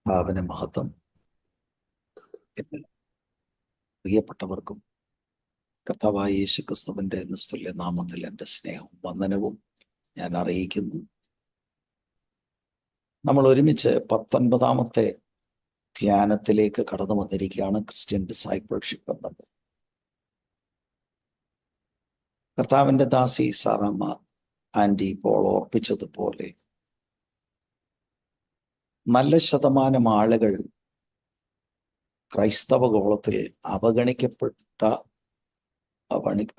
കർത്താവിന് മഹത്വം. എല്ലാ പ്രിയപ്പെട്ടവർക്കും കർത്താവായ യേശുക്രിസ്തുവിന്റെ നിസ്തുല്യ നാമത്തിൽ എൻ്റെ സ്നേഹവും വന്ദനവും ഞാൻ അറിയിക്കുന്നു. നമ്മൾ ഒരുമിച്ച് 19ാമത്തെ ധ്യാനത്തിലേക്ക് കടന്നു വന്നിരിക്കുകയാണ്. ക്രിസ്ത്യൻ ഡിസൈപ്പിൾഷിപ്പ് എന്നത്. കർത്താവിൻ്റെ ദാസി സാറാമ്മ ആൻറ്റി ഇപ്പോൾ ഓർപ്പിച്ചതുപോലെ നല്ല ശതമാനം ആളുകൾ ക്രൈസ്തവ ഗോളത്തിൽ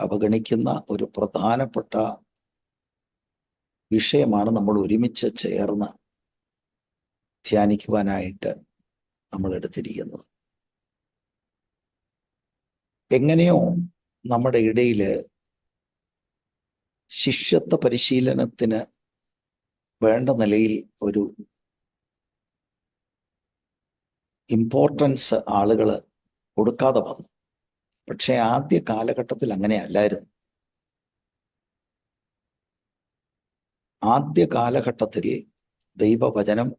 അവഗണിക്കുന്ന ഒരു പ്രധാനപ്പെട്ട വിഷയമാണ് നമ്മൾ ഒരുമിച്ച് ചേർന്ന് ധ്യാനിക്കുവാനായിട്ട് നമ്മൾ എടുത്തിരിക്കുന്നത്. എങ്ങനെയോ നമ്മുടെ ഇടയിൽ ശിഷ്യത്വ പരിശീലനത്തിന് വേണ്ട നിലയിൽ ഒരു ഇമ്പോർട്ടൻസ് ആളുകൾ കൊടുക്കാതെ വന്നു. പക്ഷെ ആദ്യ കാലഘട്ടത്തിൽ അങ്ങനെ അല്ലായിരുന്നു. ആദ്യ കാലഘട്ടത്തിൽ ദൈവവചനം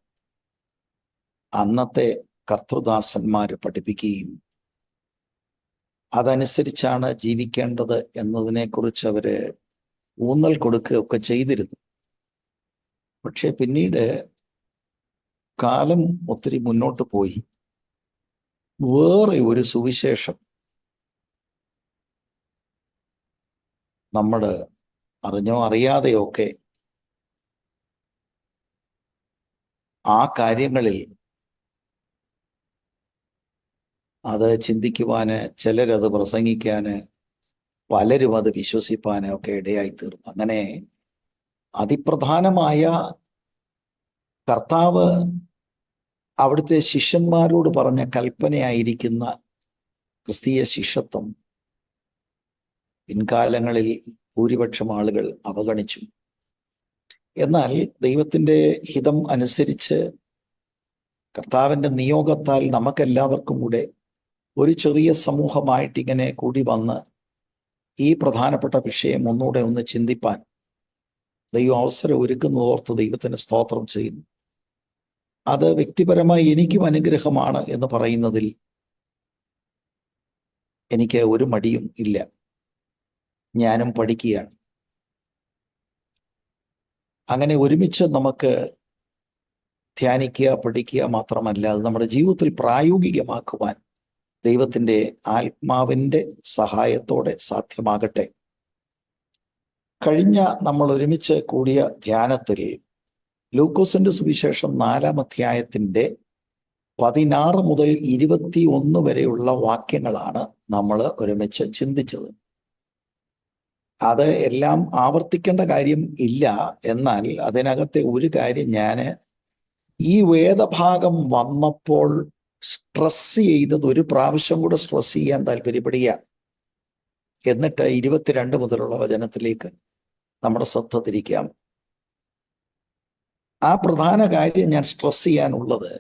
അന്നത്തെ കർത്തൃദാസന്മാർ പഠിപ്പിക്കുകയും അതനുസരിച്ചാണ് ജീവിക്കേണ്ടത് എന്നതിനെക്കുറിച്ച് അവര് ഊന്നൽ കൊടുക്കുകയൊക്കെ ചെയ്തിരുന്നു. പക്ഷെ പിന്നീട് കാലം ഒത്തിരി മുന്നോട്ട് പോയി. വേറെ ഒരു സുവിശേഷം നമ്മൾ അറിഞ്ഞോ അറിയാതെയൊക്കെ ആ കാര്യങ്ങളിൽ അത് ചിന്തിക്കുവാന്, ചിലരത് പ്രസംഗിക്കാന്, പലരും അത് വിശ്വസിപ്പാന് ഒക്കെ ഇടയായി തീർന്നു. അങ്ങനെ അതിപ്രധാനമായ കർത്താവ് അവിടുത്തെ ശിഷ്യന്മാരോട് പറഞ്ഞ കൽപ്പനയായിരിക്കുന്ന ക്രിസ്തീയ ശിഷ്യത്വം പിൻകാലങ്ങളിൽ ഭൂരിപക്ഷം ആളുകൾ അവഗണിച്ചു. എന്നാൽ ദൈവത്തിൻ്റെ ഹിതം അനുസരിച്ച് കർത്താവിൻ്റെ നിയോഗത്താൽ നമുക്കെല്ലാവർക്കും കൂടെ ഒരു ചെറിയ സമൂഹമായിട്ട് ഇങ്ങനെ കൂടി വന്ന് ഈ പ്രധാനപ്പെട്ട വിഷയം ഒന്നുകൂടെ ഒന്ന് ചിന്തിപ്പാൻ ദൈവം അവസരം ഒരുക്കുന്നതോർത്ത് ദൈവത്തിന് സ്തോത്രം ചെയ്യുന്നു. അത് വ്യക്തിപരമായി എനിക്കും അനുഗ്രഹമാണ് എന്ന് പറയുന്നതിൽ എനിക്ക് ഒരു മടിയും ഇല്ല. ഞാനും പഠിക്കുകയാണ്. അങ്ങനെ ഒരുമിച്ച് നമുക്ക് ധ്യാനിക്കുക, പഠിക്കുക മാത്രമല്ല, അത് നമ്മുടെ ജീവിതത്തിൽ പ്രായോഗികമാക്കുവാൻ ദൈവത്തിൻ്റെ ആത്മാവിൻ്റെ സഹായത്തോടെ സാധ്യമാകട്ടെ. കഴിഞ്ഞ നമ്മൾ ഒരുമിച്ച് കൂടിയ ധ്യാനത്തിൽ ലൂക്കോസിന്റെ സുവിശേഷം 4-ാം അധ്യായത്തിന്റെ 16 മുതൽ 21 വരെയുള്ള വാക്യങ്ങളാണ് നമ്മൾ ഒരുമിച്ച് ചിന്തിച്ചത്. അത് എല്ലാം ആവർത്തിക്കേണ്ട കാര്യം ഇല്ല. എന്നാൽ അതിനകത്തെ ഒരു കാര്യം ഞാൻ ഈ വേദഭാഗം വന്നപ്പോൾ സ്ട്രെസ് ചെയ്തത് ഒരു പ്രാവശ്യം കൂടെ സ്ട്രെസ് ചെയ്യാൻ താല്പര്യപ്പെടുകയാണ്. എന്നിട്ട് 22 മുതലുള്ള വചനത്തിലേക്ക് നമ്മുടെ ശ്രദ്ധ തിരിക്കാം. ആ പ്രധാന കാര്യം ഞാൻ സ്ട്രെസ് ചെയ്യാനുള്ളത്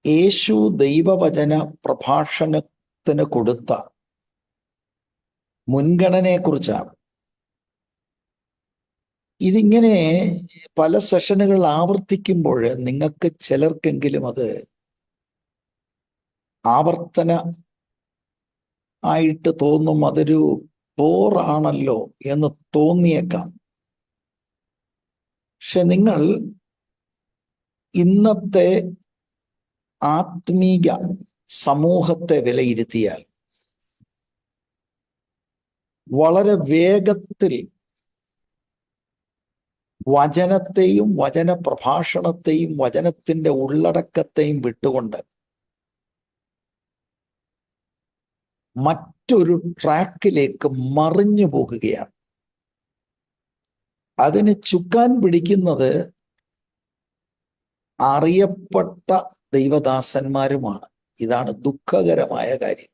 യേശു ദൈവവചന പ്രഭാഷണത്തിന് കൊടുത്ത മുൻഗണനയെക്കുറിച്ചാണ്. ഇതിങ്ങനെ പല സെഷനുകൾ ആവർത്തിക്കുമ്പോൾ നിങ്ങൾക്ക് ചിലർക്കെങ്കിലും അത് ആവർത്തന ആയിട്ട് തോന്നും, അതൊരു ബോറാണല്ലോ എന്ന് തോന്നിയേക്കാം. പക്ഷെ നിങ്ങൾ ഇന്നത്തെ ആത്മീക സമൂഹത്തെ വിലയിരുത്തിയാൽ വളരെ വേഗത്തിൽ വചനത്തെയും വചന പ്രഭാഷണത്തെയും വചനത്തിന്റെ ഉള്ളടക്കത്തെയും വിട്ടുകൊണ്ട് മറ്റൊരു ട്രാക്കിലേക്ക് മറിഞ്ഞു പോകുകയാണ്. അതിന് ചുക്കാൻ പിടിക്കുന്നത് അറിയപ്പെട്ട ദൈവദാസന്മാരുമാണ്. ഇതാണ് ദുഃഖകരമായ കാര്യം.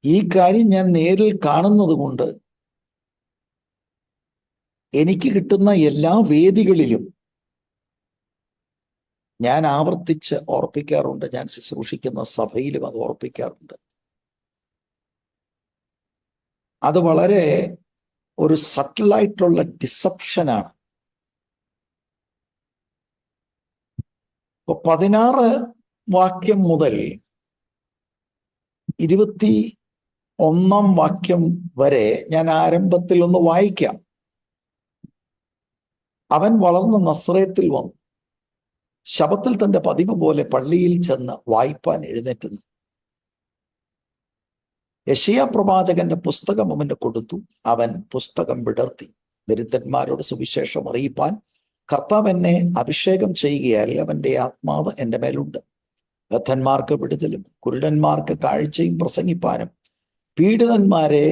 ഈ കാര്യം ഞാൻ നേരിൽ കാണുന്നത് കൊണ്ട് എനിക്ക് കിട്ടുന്ന എല്ലാ വേദികളിലും ഞാൻ ആവർത്തിച്ച് ഓർപ്പിക്കാറുണ്ട്. ഞാൻ ശുശ്രൂഷിക്കുന്ന സഭയിലും അത് ഓർപ്പിക്കാറുണ്ട്. അത് വളരെ ഒരു സട്ടിലായിട്ടുള്ള ഡിസപ്ഷനാണ്. 16 വാക്യം മുതൽ 21 വാക്യം വരെ ഞാൻ ആരംഭത്തിൽ ഒന്ന് വായിക്കാം. അവൻ വളർന്ന് നസ്രയത്തിൽ വന്നു. ശബത്തിൽ തന്റെ പതിവ് പോലെ പള്ളിയിൽ ചെന്ന് വായിപ്പാൻ എഴുന്നേറ്റുന്നു. യെശയ്യാ പ്രവാചകന്റെ പുസ്തകം അവന് കൊടുത്തു. അവൻ പുസ്തകം വിടർത്തി. ദരിദ്രന്മാരോട് സുവിശേഷം അറിയിപ്പാൻ കർത്താവ് എന്നെ അഭിഷേകം ചെയ്യുകയാൽ അവന്റെ ആത്മാവ് എൻ്റെ മേലുണ്ട്. ബദ്ധന്മാർക്ക് വിടുതലും കുരുടന്മാർക്ക് കാഴ്ചയും പ്രസംഗിപ്പാനും പീഡിതന്മാരെ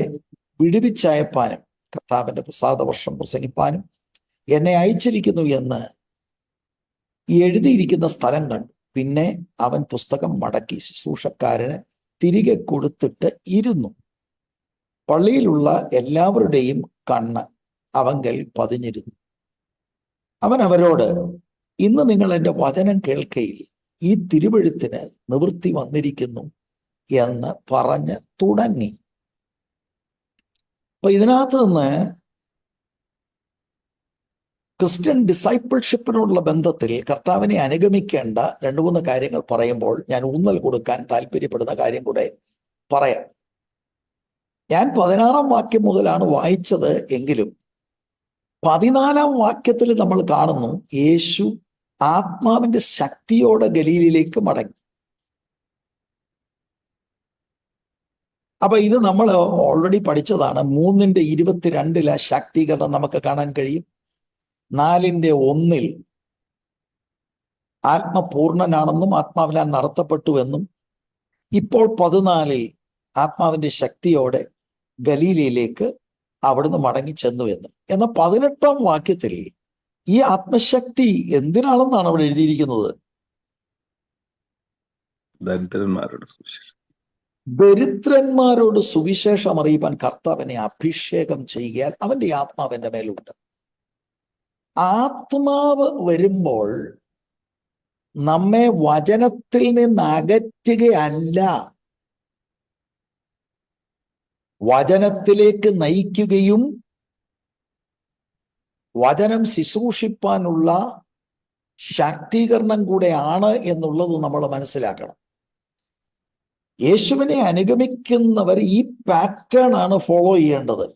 വിടുവിച്ചയപ്പാനും കർത്താവിന്റെ പ്രസാദവർഷം പ്രസംഗിപ്പാനും എന്നെ അയച്ചിരിക്കുന്നു എന്ന് എഴുതിയിരിക്കുന്ന സ്ഥലം കണ്ടു. പിന്നെ അവൻ പുസ്തകം മടക്കി ശുശ്രൂഷക്കാരന് തിരികെ കൊടുത്തിട്ട് ഇരുന്നു. പള്ളിയിലുള്ള എല്ലാവരുടെയും കണ്ണ് അവങ്കൽ പതിഞ്ഞിരുന്നു. അവൻ അവരോട്, ഇന്ന് നിങ്ങൾ എൻ്റെ വചനം കേൾക്കയിൽ ഈ തിരുവെഴുത്തിന് നിവൃത്തി വന്നിരിക്കുന്നു എന്ന് പറഞ്ഞ് തുടങ്ങി. അപ്പൊ ഇതിനകത്ത് നിന്ന് ക്രിസ്ത്യൻ ഡിസൈപ്പിൾഷിപ്പിനോടുള്ള ബന്ധത്തിൽ കർത്താവിനെ അനുഗമിക്കേണ്ട 2-3 കാര്യങ്ങൾ പറയുമ്പോൾ ഞാൻ ഊന്നൽ കൊടുക്കാൻ താല്പര്യപ്പെടുന്ന കാര്യം കൂടെ പറയാം. ഞാൻ 16 വാക്യം മുതലാണ് വായിച്ചത് എങ്കിലും 14 വാക്യത്തിൽ നമ്മൾ കാണുന്നു യേശു ആത്മാവിന്റെ ശക്തിയോടെ ഗലീലയിലേക്ക് മടങ്ങി. അപ്പൊ ഇത് നമ്മൾ ഓൾറെഡി പഠിച്ചതാണ്. 3:22 ശാക്തീകരണം നമുക്ക് കാണാൻ കഴിയും. 4:1 ആത്മപൂർണനാണെന്നും ആത്മാവിനാൽ നടത്തപ്പെട്ടുവെന്നും ഇപ്പോൾ 14 ആത്മാവിന്റെ ശക്തിയോടെ ഗലീലയിലേക്ക് അവിടുന്ന് മടങ്ങി ചെന്നു എന്നും. എന്നാൽ 18 വാക്യത്തിൽ ഈ ആത്മശക്തി എന്തിനാണെന്നാണ് അവിടെ എഴുതിയിരിക്കുന്നത്? ദരിദ്രന്മാരോട് സുവിശേഷം അറിയിപ്പാൻ കർത്താവിനെ അഭിഷേകം ചെയ്യുകയാൽ അവന്റെ ആത്മാവ് എൻ്റെ മേലുണ്ട്. ആത്മാവ് വരുമ്പോൾ നമ്മെ വചനത്തിൽ നിന്ന് അകറ്റുകയല്ല, വചനത്തിലേക്ക് നയിക്കുകയും വചനം ശുശ്രൂഷിപ്പാനുള്ള ശാക്തീകരണം കൂടെയാണ് എന്നുള്ളത് നമ്മൾ മനസ്സിലാക്കണം. യേശുവിനെ അനുഗമിക്കുന്നവർ ഈ പാറ്റേൺ ആണ് ഫോളോ ചെയ്യേണ്ടത്.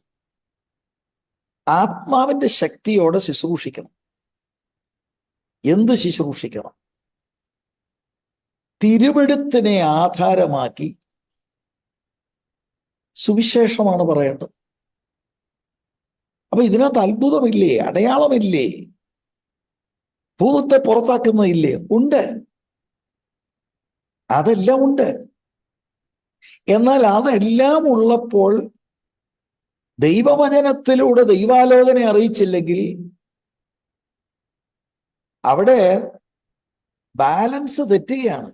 ആത്മാവിന്റെ ശക്തിയോടെ ശുശ്രൂഷിക്കണം. എന്ത് ശുശ്രൂഷിക്കണം? തിരുവെഴുത്തിനെ ആധാരമാക്കി സുവിശേഷമാണ് പറയേണ്ടത്. അപ്പൊ ഇതിനകത്ത് അത്ഭുതമില്ലേ? അടയാളമില്ലേ? ഭൂതത്തെ പുറത്താക്കുന്നതില്ലേ? ഉണ്ട്, അതെല്ലാം ഉണ്ട്. എന്നാൽ അതെല്ലാം ഉള്ളപ്പോൾ ദൈവവചനത്തിലൂടെ ദൈവാലോചന അറിയിച്ചില്ലെങ്കിൽ അവിടെ ബാലൻസ് തെറ്റുകയാണ്.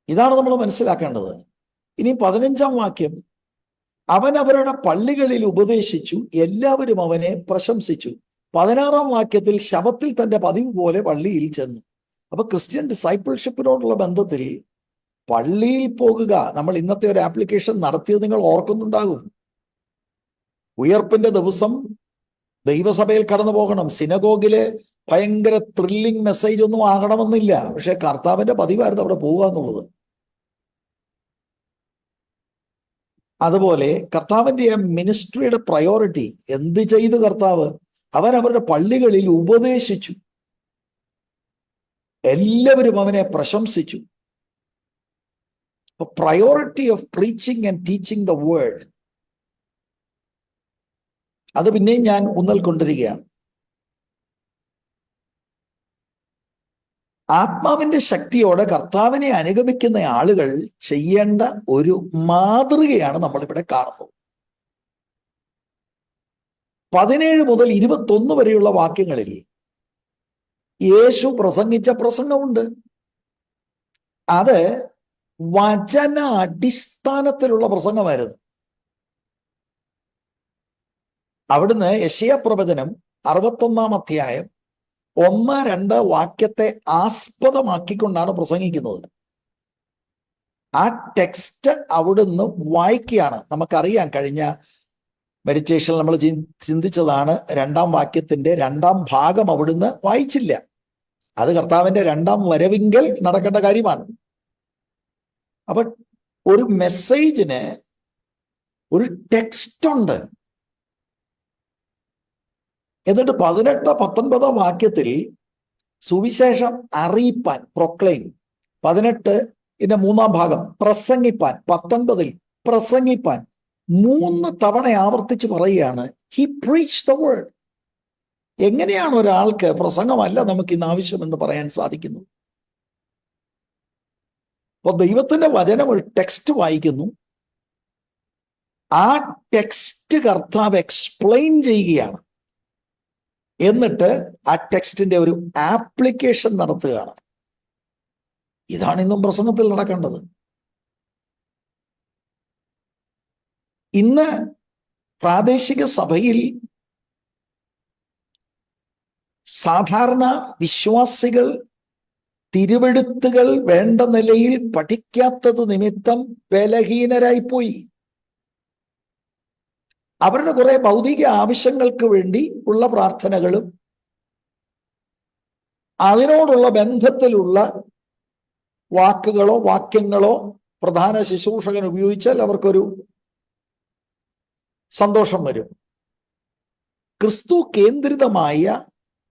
ഇതാണ് നമ്മൾ മനസ്സിലാക്കേണ്ടത്. ഇനി 15 വാക്യം, അവൻ അവരുടെ പള്ളികളിൽ ഉപദേശിച്ചു, എല്ലാവരും അവനെ പ്രശംസിച്ചു. 16 വാക്യത്തിൽ ശബത്തിൽ തന്റെ പതിവ് പോലെ പള്ളിയിൽ ചെന്നു. അപ്പൊ ക്രിസ്ത്യൻ ഡിസൈപ്പിൾഷിപ്പിനോടുള്ള ബന്ധത്തിൽ പള്ളിയിൽ പോകുക, നമ്മൾ ഇന്നത്തെ ഒരു ആപ്ലിക്കേഷൻ നടത്തിയത് നിങ്ങൾ ഓർക്കുന്നുണ്ടാകും. ഉയർപ്പിന്റെ ദിവസം ദൈവസഭയിൽ കടന്നു പോകണം. സിനഗോഗില് ഭയങ്കര ത്രില്ലിംഗ് മെസ്സേജ് ഒന്നും ആകണമെന്നില്ല, പക്ഷെ കർത്താവിന്റെ പതിവായിരുന്നു അവിടെ പോവുക എന്നുള്ളത്. അതുപോലെ കർത്താവിന്റെ മിനിസ്ട്രിയുടെ പ്രയോറിറ്റി എന്ത് ചെയ്തു കർത്താവ്? അവൻ അവരുടെ പള്ളികളിൽ ഉപദേശിച്ചു, എല്ലാവരും അവനെ പ്രശംസിച്ചു. Priority of preaching and teaching the word, അത് പിന്നെയും ഞാൻ ഊന്നൽ കൊണ്ടിരിക്കുകയാണ്. ആത്മാവിന്റെ ശക്തിയോടെ കർത്താവിനെ അനുഗമിക്കുന്ന ആളുകൾ ചെയ്യേണ്ട ഒരു മാതൃകയാണ് നമ്മളിവിടെ കാണുന്നത്. 17 മുതൽ 21 വരെയുള്ള വാക്യങ്ങളിൽ യേശു പ്രസംഗിച്ച പ്രസംഗമുണ്ട്. അത് വചന അടിസ്ഥാനത്തിലുള്ള പ്രസംഗമായിരുന്നു. അവിടുന്ന് യെശയ്യാ പ്രവചനം 61 അധ്യായം 1-2 വാക്യത്തെ ആസ്പദമാക്കിക്കൊണ്ടാണ് പ്രസംഗിക്കുന്നത്. ആ ടെക്സ്റ്റ് അവിടുന്ന് വായിക്കുകയാണ്. നമുക്കറിയാം, കഴിഞ്ഞ മെഡിറ്റേഷൻ നമ്മൾ ചിന്തിച്ചതാണ്. 2-ാം വാക്യത്തിന്റെ 2-ാം ഭാഗം അവിടുന്ന് വായിച്ചില്ല. അത് കർത്താവിന്റെ 2-ാം വരവിങ്കൽ നടക്കേണ്ട കാര്യമാണ്. അപ്പൊ ഒരു മെസ്സേജിന് ഒരു ടെക്സ്റ്റ് ഉണ്ട്. എന്നിട്ട് 18-19 വാക്യത്തിൽ സുവിശേഷം അറിയിപ്പാൻ, പ്രൊക്ലെയിം. 18-ന്റെ 3-ാം ഭാഗം പ്രസംഗിപ്പാൻ, 19-ൽ പ്രസംഗിപ്പാൻ 3 തവണ ആവർത്തിച്ച് പറയുകയാണ്, ഹി പ്രീച്ച് ദ വേർഡ്. എങ്ങനെയാണ് ഒരാൾക്ക് പ്രസംഗമല്ല നമുക്ക് ഇന്ന് ആവശ്യമെന്ന് പറയാൻ സാധിക്കുന്നത്? അപ്പോൾ ദൈവത്തിന്റെ വചനം ഒരു ടെക്സ്റ്റ് വായിക്കുന്നു, ആ ടെക്സ്റ്റ് കർത്താവ് എക്സ്പ്ലെയിൻ ചെയ്യുകയാണ്, എന്നിട്ട് ആ ടെക്സ്റ്റിന്റെ ഒരു ആപ്ലിക്കേഷൻ നടത്തുകയാണ്. ഇതാണ് ഇന്നും പ്രസംഗത്തിൽ നടക്കേണ്ടത്. ഇന്ന് പ്രാദേശിക സഭയിൽ സാധാരണ വിശ്വാസികൾ തിരുവെഴുത്തുകൾ വേണ്ട നിലയിൽ പഠിക്കാത്തത് നിമിത്തം ബലഹീനരായിപ്പോയി. അവരുടെ കുറെ ഭൗതിക ആവശ്യങ്ങൾക്ക് വേണ്ടി ഉള്ള പ്രാർത്ഥനകളും അതിനോടുള്ള ബന്ധത്തിലുള്ള വാക്കുകളോ വാക്യങ്ങളോ പ്രധാന ശുശ്രൂഷകൻ ഉപയോഗിച്ചാൽ അവർക്കൊരു സന്തോഷം വരും. ക്രിസ്തു കേന്ദ്രിതമായ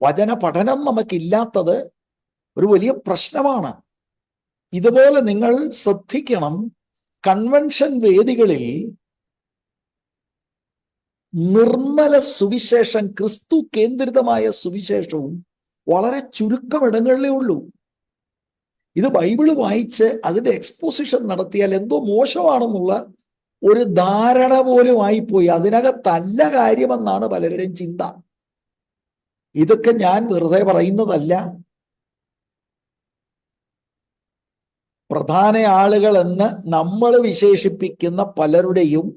വചന പഠനം നമുക്കില്ലാത്തത് ഒരു വലിയ പ്രശ്നമാണ്. ഇതുപോലെ നിങ്ങൾ ശ്രദ്ധിക്കണം, കൺവെൻഷൻ വേദികളിൽ നിർമ്മല സുവിശേഷം, ക്രിസ്തു കേന്ദ്രിതമായ സുവിശേഷവും വളരെ ചുരുക്കമിടങ്ങളിലേ ഉള്ളൂ. ഇത് ബൈബിള് വായിച്ച് അതിന്റെ എക്സ്പോസിഷൻ നടത്തിയാൽ എന്തോ മോശമാണെന്നുള്ള ഒരു ധാരണ പോലും ആയിപ്പോയി. അതിനകത്തല്ല കാര്യമെന്നാണ് പലരുടെയും ചിന്ത. ഇതൊക്കെ ഞാൻ വെറുതെ പറയുന്നതല്ല. പ്രധാന ആളുകൾ എന്ന് നമ്മൾ വിശേഷിപ്പിക്കുന്ന പലരുടെയും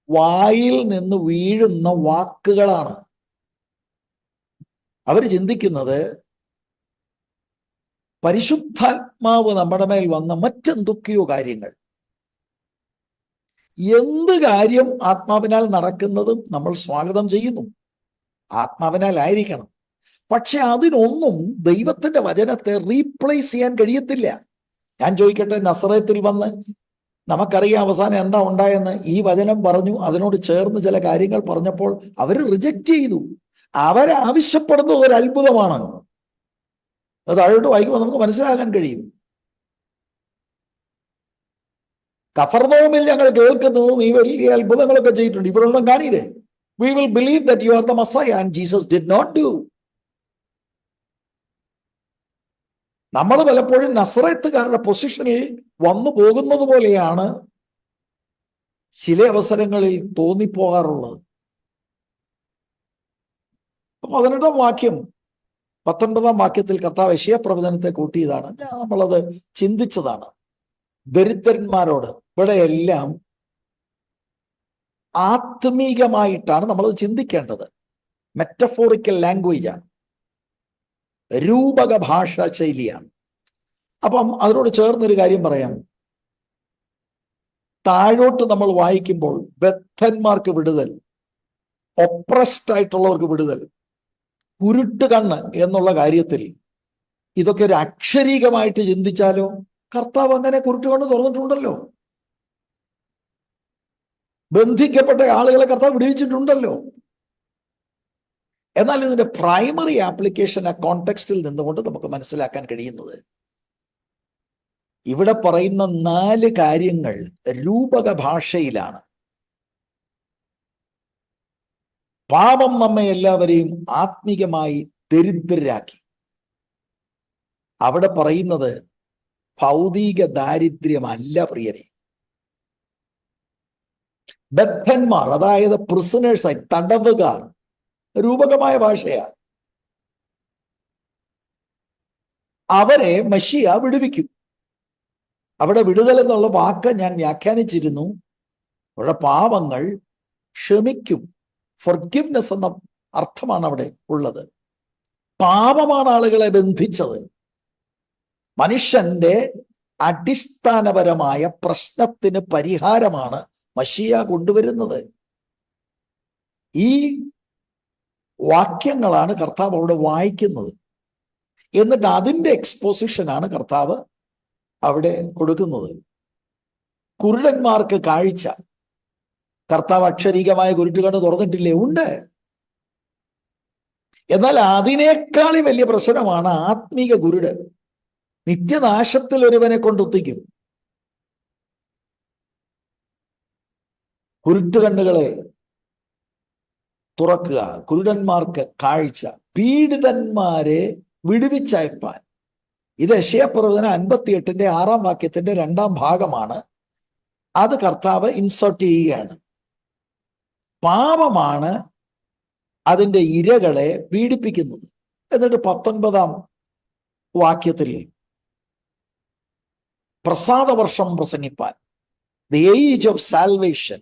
വായിൽ നിന്ന് വീഴുന്ന വാക്കുകളാണ്. അവർ ചിന്തിക്കുന്നത് പരിശുദ്ധാത്മാവ് നമ്മുടെ മേൽ വന്ന മറ്റെന്തൊക്കെയോ കാര്യങ്ങൾ. എന്ത് കാര്യം ആത്മാവിനാൽ നടക്കുന്നതും നമ്മൾ സ്വാഗതം ചെയ്യുന്നു, ആത്മാവിനാൽ ആയിരിക്കണം. പക്ഷെ അതിനൊന്നും ദൈവത്തിന്റെ വചനത്തെ റീപ്ലേസ് ചെയ്യാൻ കഴിയത്തില്ല. ഞാൻ ചോദിക്കട്ടെ, നസറേത്തിൽ വന്ന് നമുക്കറിയാം അവസാനം എന്താ ഉണ്ടായെന്ന്. ഈ വചനം പറഞ്ഞു, അതിനോട് ചേർന്ന് ചില കാര്യങ്ങൾ പറഞ്ഞപ്പോൾ അവർ റിജക്റ്റ് ചെയ്തു. അവരാവശ്യപ്പെടുന്നത് ഒരു അത്ഭുതമാണ്. അത് താഴോട്ട് വായിക്കുമ്പോൾ നമുക്ക് മനസ്സിലാക്കാൻ കഴിയും. കഫർനഹൂമിൽ ഞങ്ങൾ കേൾക്കുന്നു നീ വലിയ അത്ഭുതങ്ങളൊക്കെ ചെയ്തിട്ടുണ്ട്, ഇവരൊന്നും കാണിയില്ലേ? We will believe that you are the Messiah, and Jesus did not do. നമ്മൾ പലപ്പോഴും നസറേത്തുകാരുടെ പൊസിഷനിൽ വന്നു പോകുന്നത് പോലെയാണ് ചില അവസരങ്ങളിൽ തോന്നിപ്പോകാറുള്ളത്. 18-ാം വാക്യം 19-ാം വാക്യത്തിൽ കർത്താവ് യെശയ്യാ പ്രവചനത്തെ കൂട്ടിയതാണ്. നമ്മളത് ചിന്തിച്ചതാണ്. ദരിദ്രന്മാരോട്, ഇവിടെയെല്ലാം ആത്മീകമായിട്ടാണ് നമ്മളത് ചിന്തിക്കേണ്ടത്. മെറ്റഫോറിക്കൽ ലാംഗ്വേജാണ്, രൂപക ഭാഷാ ശൈലിയാണ്. അപ്പം അതിനോട് ചേർന്നൊരു കാര്യം പറയാം. താഴോട്ട് നമ്മൾ വായിക്കുമ്പോൾ ബദ്ധന്മാർക്ക് വിടുതൽ, ഒപ്രസ്ഡ് ആയിട്ടുള്ളവർക്ക് വിടുതൽ, കുരുട്ട് കണ്ണ് എന്നുള്ള കാര്യത്തിൽ ഇതൊക്കെ ഒരു അക്ഷരീകമായിട്ട് ചിന്തിച്ചാലോ, കർത്താവ് അങ്ങനെ കുരുട്ട് കണ്ണ് തുറന്നിട്ടുണ്ടല്ലോ. ബന്ധിക്കപ്പെട്ട ആളുകളെ കർത്താവ് വിടുവിച്ചിട്ടുണ്ടല്ലോ. എന്നാൽ ഇതിന്റെ പ്രൈമറി ആപ്ലിക്കേഷൻ ആ കോണ്ടെക്സ്റ്റിൽ നിന്നുകൊണ്ട് നമുക്ക് മനസ്സിലാക്കാൻ കഴിയുന്നത്, ഇവിടെ പറയുന്ന 4 കാര്യങ്ങൾ രൂപക ഭാഷയിലാണ്. പാപം നമ്മെ എല്ലാവരെയും ആത്മീകമായി ദരിദ്രരാക്കി. അവിടെ പറയുന്നത് ഭൗതിക ദാരിദ്ര്യമല്ല പ്രിയരെ. ബദ്ധന്മാർ, അതായത് പ്രിസണേഴ്സായി, തടവുകാർ, രൂപകമായ ഭാഷയാ. അവരെ മശിയ വിടുവിക്കും. അവിടെ വിടുതൽ എന്നുള്ള വാക്ക് ഞാൻ വ്യാഖ്യാനിച്ചിരുന്നു. അവരുടെ പാപങ്ങൾ ക്ഷമിക്കും. ഫൊർഗിവ്നെസ് എന്ന അർത്ഥമാണ് അവിടെ ഉള്ളത്. പാപമാണ് ആളുകളെ ബന്ധിച്ചത്. മനുഷ്യന്റെ അടിസ്ഥാനപരമായ പ്രശ്നത്തിന് പരിഹാരമാണ് മശിയ കൊണ്ടുവരുന്നത്. ഈ വാക്യങ്ങളാണ് കർത്താവ് അവിടെ വായിക്കുന്നത്. എന്നിട്ട് അതിൻ്റെ എക്സ്പോസിഷനാണ് കർത്താവ് അവിടെ കൊടുക്കുന്നത്. കുരുടന്മാർക്ക് കാഴ്ച. കർത്താവ് അക്ഷരീകമായ കുരുട്ടുകണ്ണ് തുറന്നിട്ടില്ലേ? ഉണ്ട്. എന്നാൽ അതിനേക്കാളും വലിയ പ്രശ്നമാണ് ആത്മീക കുരുട്. നിത്യനാശത്തിൽ ഒരുവനെ കൊണ്ടെത്തിക്കും. കുരുട്ടുകണ്ണുകളെ തുറക്കുക, കുരുടന്മാർക്ക് കാഴ്ച, പീഡിതന്മാരെ വിടുവിച്ചയപ്പാൻ. ഇത് യെശയ്യാപ്രവചനം 58 6 വാക്യത്തിന്റെ 2 ഭാഗമാണ്. അത് കർത്താവ് ഇൻസേർട്ട് ചെയ്യുകയാണ്. പാപമാണ് അതിൻ്റെ ഇരകളെ പീഡിപ്പിക്കുന്നത്. എന്നിട്ട് 19 വാക്യത്തിൽ പ്രസാദവർഷം പ്രസംഗിപ്പാൻ, ദി ഏജ് ഓഫ് സാൽവേഷൻ.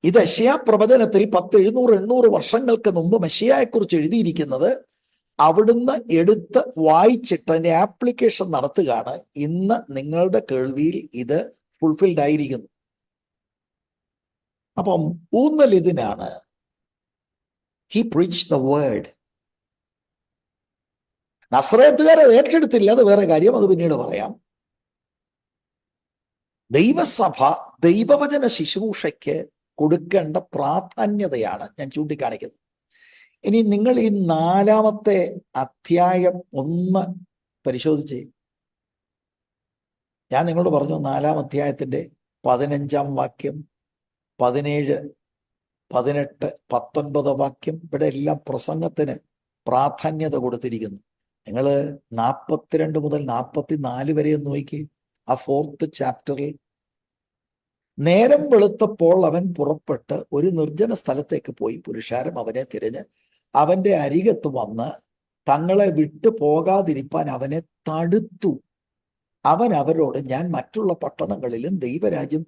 ഇത് യെശയ്യാപ്രവചനത്തിൽ 10, 700, 800 വർഷങ്ങൾക്ക് മുമ്പ് മെശിയായെക്കുറിച്ച് എഴുതിയിരിക്കുന്നത് അവിടുന്ന് എടുത്ത് വായിച്ചിട്ട് അതിന്റെ ആപ്ലിക്കേഷൻ നടത്തുകയാണ്. ഇന്ന് നിങ്ങളുടെ കേൾവിയിൽ ഇത് ഫുൾഫിൽഡ് ആയിരിക്കുന്നു. അപ്പം ഊന്നൽ ഇതിനാണ്. He preached the word. നസ്രയത്തുകാരെ ഏറ്റെടുത്തില്ല, അത് വേറെ കാര്യം, അത് പിന്നീട് പറയാം. ദൈവസഭ ദൈവവചന ശുശ്രൂഷയ്ക്ക് കൊടുക്കേണ്ട പ്രാധാന്യതയാണ് ഞാൻ ചൂണ്ടിക്കാണിക്കുന്നത്. ഇനി നിങ്ങൾ ഈ 4-ാമത്തെ അധ്യായം ഒന്ന് പരിശോധിച്ച്, ഞാൻ നിങ്ങളോട് പറഞ്ഞു 4-ാം അധ്യായത്തിന്റെ 15-ാം വാക്യം, 17, 18, 19 വാക്യം, ഇവിടെ എല്ലാം പ്രസംഗത്തിന് പ്രാധാന്യത കൊടുത്തിരിക്കുന്നു. നിങ്ങൾ 42 മുതൽ 44 വരെ ഒന്ന് നോക്കി. ആ 4th ചാപ്റ്ററിൽ, നേരം വെളുത്തപ്പോൾ അവൻ പുറപ്പെട്ട് ഒരു നിർജ്ജന സ്ഥലത്തേക്ക് പോയി. പുരുഷാരം അവനെ തിരഞ്ഞ് അവന്റെ അരികത്ത് വന്ന് തങ്ങളെ വിട്ടു പോകാതിരിപ്പാൻ അവനെ തടുത്തു. അവൻ അവരോട്, ഞാൻ മറ്റുള്ള പട്ടണങ്ങളിലും ദൈവരാജ്യം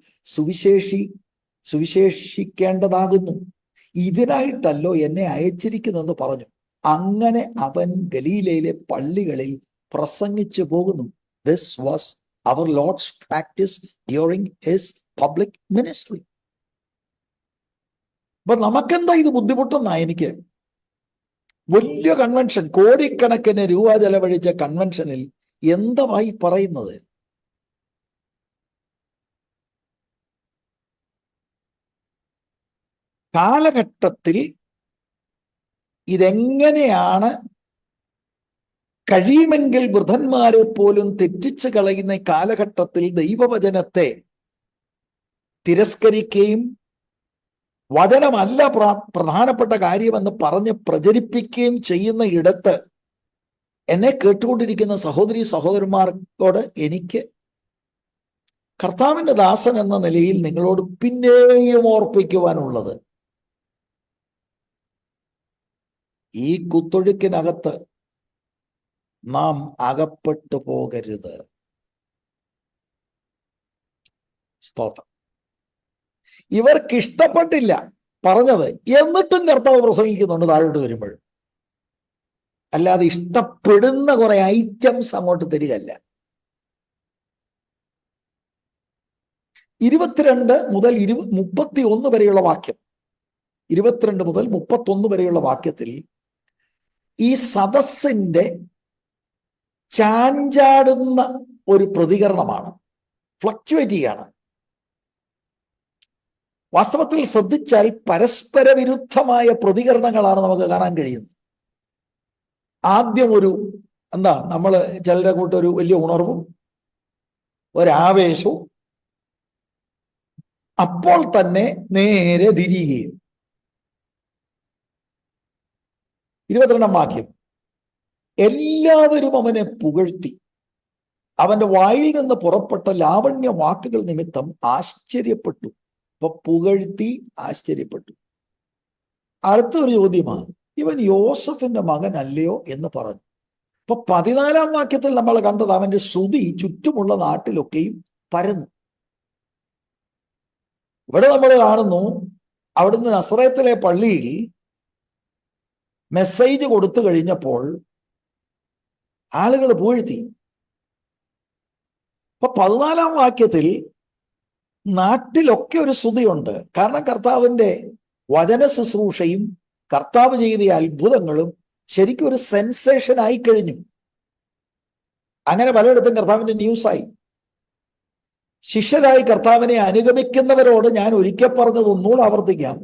സുവിശേഷിക്കേണ്ടതാകുന്നു, ഇതിനായിട്ടല്ലോ എന്നെ അയച്ചിരിക്കുന്നെന്ന് പറഞ്ഞു. അങ്ങനെ അവൻ ഗലീലയിലെ പള്ളികളിൽ പ്രസംഗിച്ചു പോകുന്നു. This was our Lord's practice during his public ministry. അപ്പൊ നമുക്കെന്താ ഇത് ബുദ്ധിമുട്ടെന്നാ? എനിക്ക് വലിയ കൺവെൻഷൻ, കോടിക്കണക്കിന് രൂപ ചെലവഴിച്ച കൺവെൻഷനിൽ എന്തായി പറയുന്നത്? കാലഘട്ടത്തിൽ ഇതെങ്ങനെയാണ് കഴിയുമെങ്കിൽ വൃദ്ധന്മാരെ പോലും തെറ്റിച്ചു കളയുന്ന കാലഘട്ടത്തിൽ ദൈവവചനത്തെ തിരസ്കരിക്കുകയും വചനമല്ല പ്രധാനപ്പെട്ട കാര്യമെന്ന് പറഞ്ഞ് പ്രചരിപ്പിക്കുകയും ചെയ്യുന്ന ഇടത്ത് എന്നെ കേട്ടുകൊണ്ടിരിക്കുന്ന സഹോദരി സഹോദരന്മാരോട് എനിക്ക് കർത്താവിന്റെ ദാസൻ എന്ന നിലയിൽ നിങ്ങളോട് പിന്നെയും ഓർപ്പിക്കുവാനുള്ളത്, ഈ കുത്തൊഴുക്കിനകത്ത് നാം അകപ്പെട്ടു പോകരുത്. സ്തോത്രം. ഇവർക്ക് ഇഷ്ടപ്പെട്ടില്ല പറഞ്ഞത്, എന്നിട്ടും കർത്താവ് പ്രസംഗിക്കുന്നുണ്ട് താഴോട്ട് വരുമ്പോൾ. അല്ലാതെ ഇഷ്ടപ്പെടുന്ന കുറെ ഐറ്റംസ് അങ്ങോട്ട് തരികയല്ല. 22 മുതൽ 31 വരെയുള്ള വാക്യം, 22 മുതൽ 31 വരെയുള്ള വാക്യത്തിൽ ഈ സദസ്സിന്റെ ചാഞ്ചാടുന്ന ഒരു പ്രതികരണമാണ്, ഫ്ലക്ച്വേറ്റ് ചെയ്യാണ്. വാസ്തവത്തിൽ ശ്രദ്ധിച്ചാൽ പരസ്പര വിരുദ്ധമായ പ്രതികരണങ്ങളാണ് നമുക്ക് കാണാൻ കഴിയുന്നത്. ആദ്യം ഒരു നമ്മൾ ചിലരെ കൂട്ടൊരു വലിയ ഉണർവും ഒരാവേശവും, അപ്പോൾ തന്നെ നേരെ തിരിയുകയും. 22-ാം വാക്യം, എല്ലാവരും അവനെ പുകഴ്ത്തി, അവന്റെ വായിൽ നിന്ന് പുറപ്പെട്ട ലാവണ്യ വാക്കുകൾ നിമിത്തം ആശ്ചര്യപ്പെട്ടു. അപ്പൊ പുകഴ്ത്തി ആശ്ചര്യപ്പെട്ടു. അടുത്ത ഒരു ചോദ്യമാണ്, ഇവൻ യോസഫിന്റെ മകൻ അല്ലയോ എന്ന് പറഞ്ഞു. അപ്പൊ 14-ാം വാക്യത്തിൽ നമ്മൾ കണ്ടത് അവന്റെ ശ്രുതി ചുറ്റുമുള്ള നാട്ടിലൊക്കെയും പരന്നു. ഇവിടെ നമ്മൾ കാണുന്നു, അവിടുന്ന് നസറേത്തിലെ പള്ളിയിൽ മെസ്സേജ് കൊടുത്തു കഴിഞ്ഞപ്പോൾ ആളുകൾ പുകഴ്ത്തി. അപ്പൊ 14-ാം വാക്യത്തിൽ നാട്ടിലൊക്കെ ഒരു ശ്രുതിയുണ്ട്. കാരണം കർത്താവിന്റെ വചന ശുശ്രൂഷയും കർത്താവ് ചെയ്ത അത്ഭുതങ്ങളും ശരിക്കും ഒരു സെൻസേഷൻ ആയി കഴിഞ്ഞു. അങ്ങനെ പലയിടത്തും കർത്താവിന്റെ ന്യൂസായി. ശിഷ്യരായി കർത്താവിനെ അനുഗമിക്കുന്നവരോട് ഞാൻ ഒരിക്കൽ പറഞ്ഞത് ഒന്നുകൂടെ ആവർത്തിക്കാം.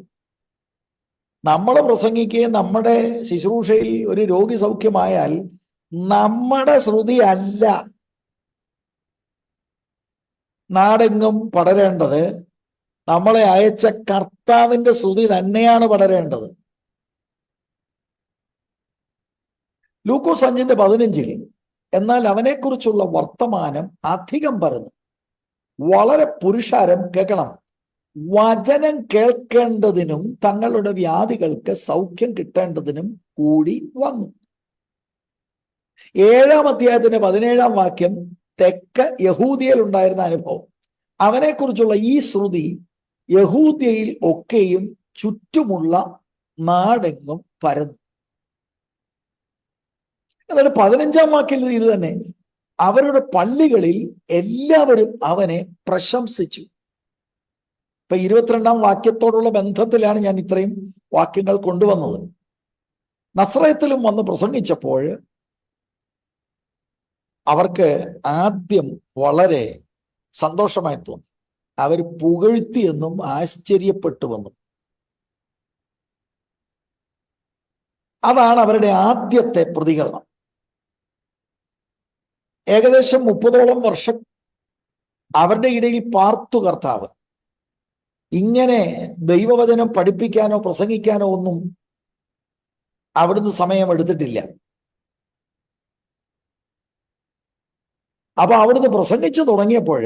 നമ്മൾ പ്രസംഗിക്കുകയും നമ്മുടെ ശുശ്രൂഷയിൽ ഒരു രോഗി സൗഖ്യമായാൽ നമ്മുടെ ശ്രുതി അല്ല നാടെങ്ങും പടരേണ്ടത്, നമ്മളെ അയച്ച കർത്താവിന്റെ ശ്രുതി തന്നെയാണ് പടരേണ്ടത്. ലൂക്കോസ് 5:15 എന്നാൽ അവനെക്കുറിച്ചുള്ള വർത്തമാനം അധികം പരന്നു, വളരെ പുരുഷാരം കേൾക്കണം, വചനം കേൾക്കേണ്ടതിനും തങ്ങളുടെ വ്യാധികൾക്ക് സൗഖ്യം കിട്ടേണ്ടതിനും കൂടി വന്നു. 7-ാം അധ്യായത്തിന്റെ 17-ാം വാക്യം തെക്ക് യഹൂദിയയിൽ ഉണ്ടായിരുന്ന അനുഭവം. അവനെക്കുറിച്ചുള്ള ഈ ശ്രുതി യഹൂദ്യയിൽ ഒക്കെയും ചുറ്റുമുള്ള നാടെങ്ങും പരന്നു. എന്നാൽ 15-ാം വാക്യത്തിൽ ഇത് തന്നെ, അവരുടെ പള്ളികളിൽ എല്ലാവരും അവനെ പ്രശംസിച്ചു. ഇപ്പൊ 22-ാം വാക്യത്തോടുള്ള ബന്ധത്തിലാണ് ഞാൻ ഇത്രയും വാക്യങ്ങൾ കൊണ്ടുവന്നത്. നസ്രയത്തിലും വന്ന് പ്രസംഗിച്ചപ്പോൾ അവർക്ക് ആദ്യം വളരെ സന്തോഷമായി തോന്നി. അവർ പുകഴ്ത്തിയെന്നും ആശ്ചര്യപ്പെട്ടുവെന്നും. അതാണ് അവരുടെ ആദ്യത്തെ പ്രതികരണം. ഏകദേശം 30ഓളം വർഷം അവരുടെ ഇടയിൽ പാർത്തു കർത്താവ്. ഇങ്ങനെ ദൈവവചനം പഠിപ്പിക്കാനോ പ്രസംഗിക്കാനോ ഒന്നും അവിടുന്ന് സമയം എടുത്തിട്ടില്ല. അപ്പൊ അവിടുന്ന് പ്രസംഗിച്ചു തുടങ്ങിയപ്പോൾ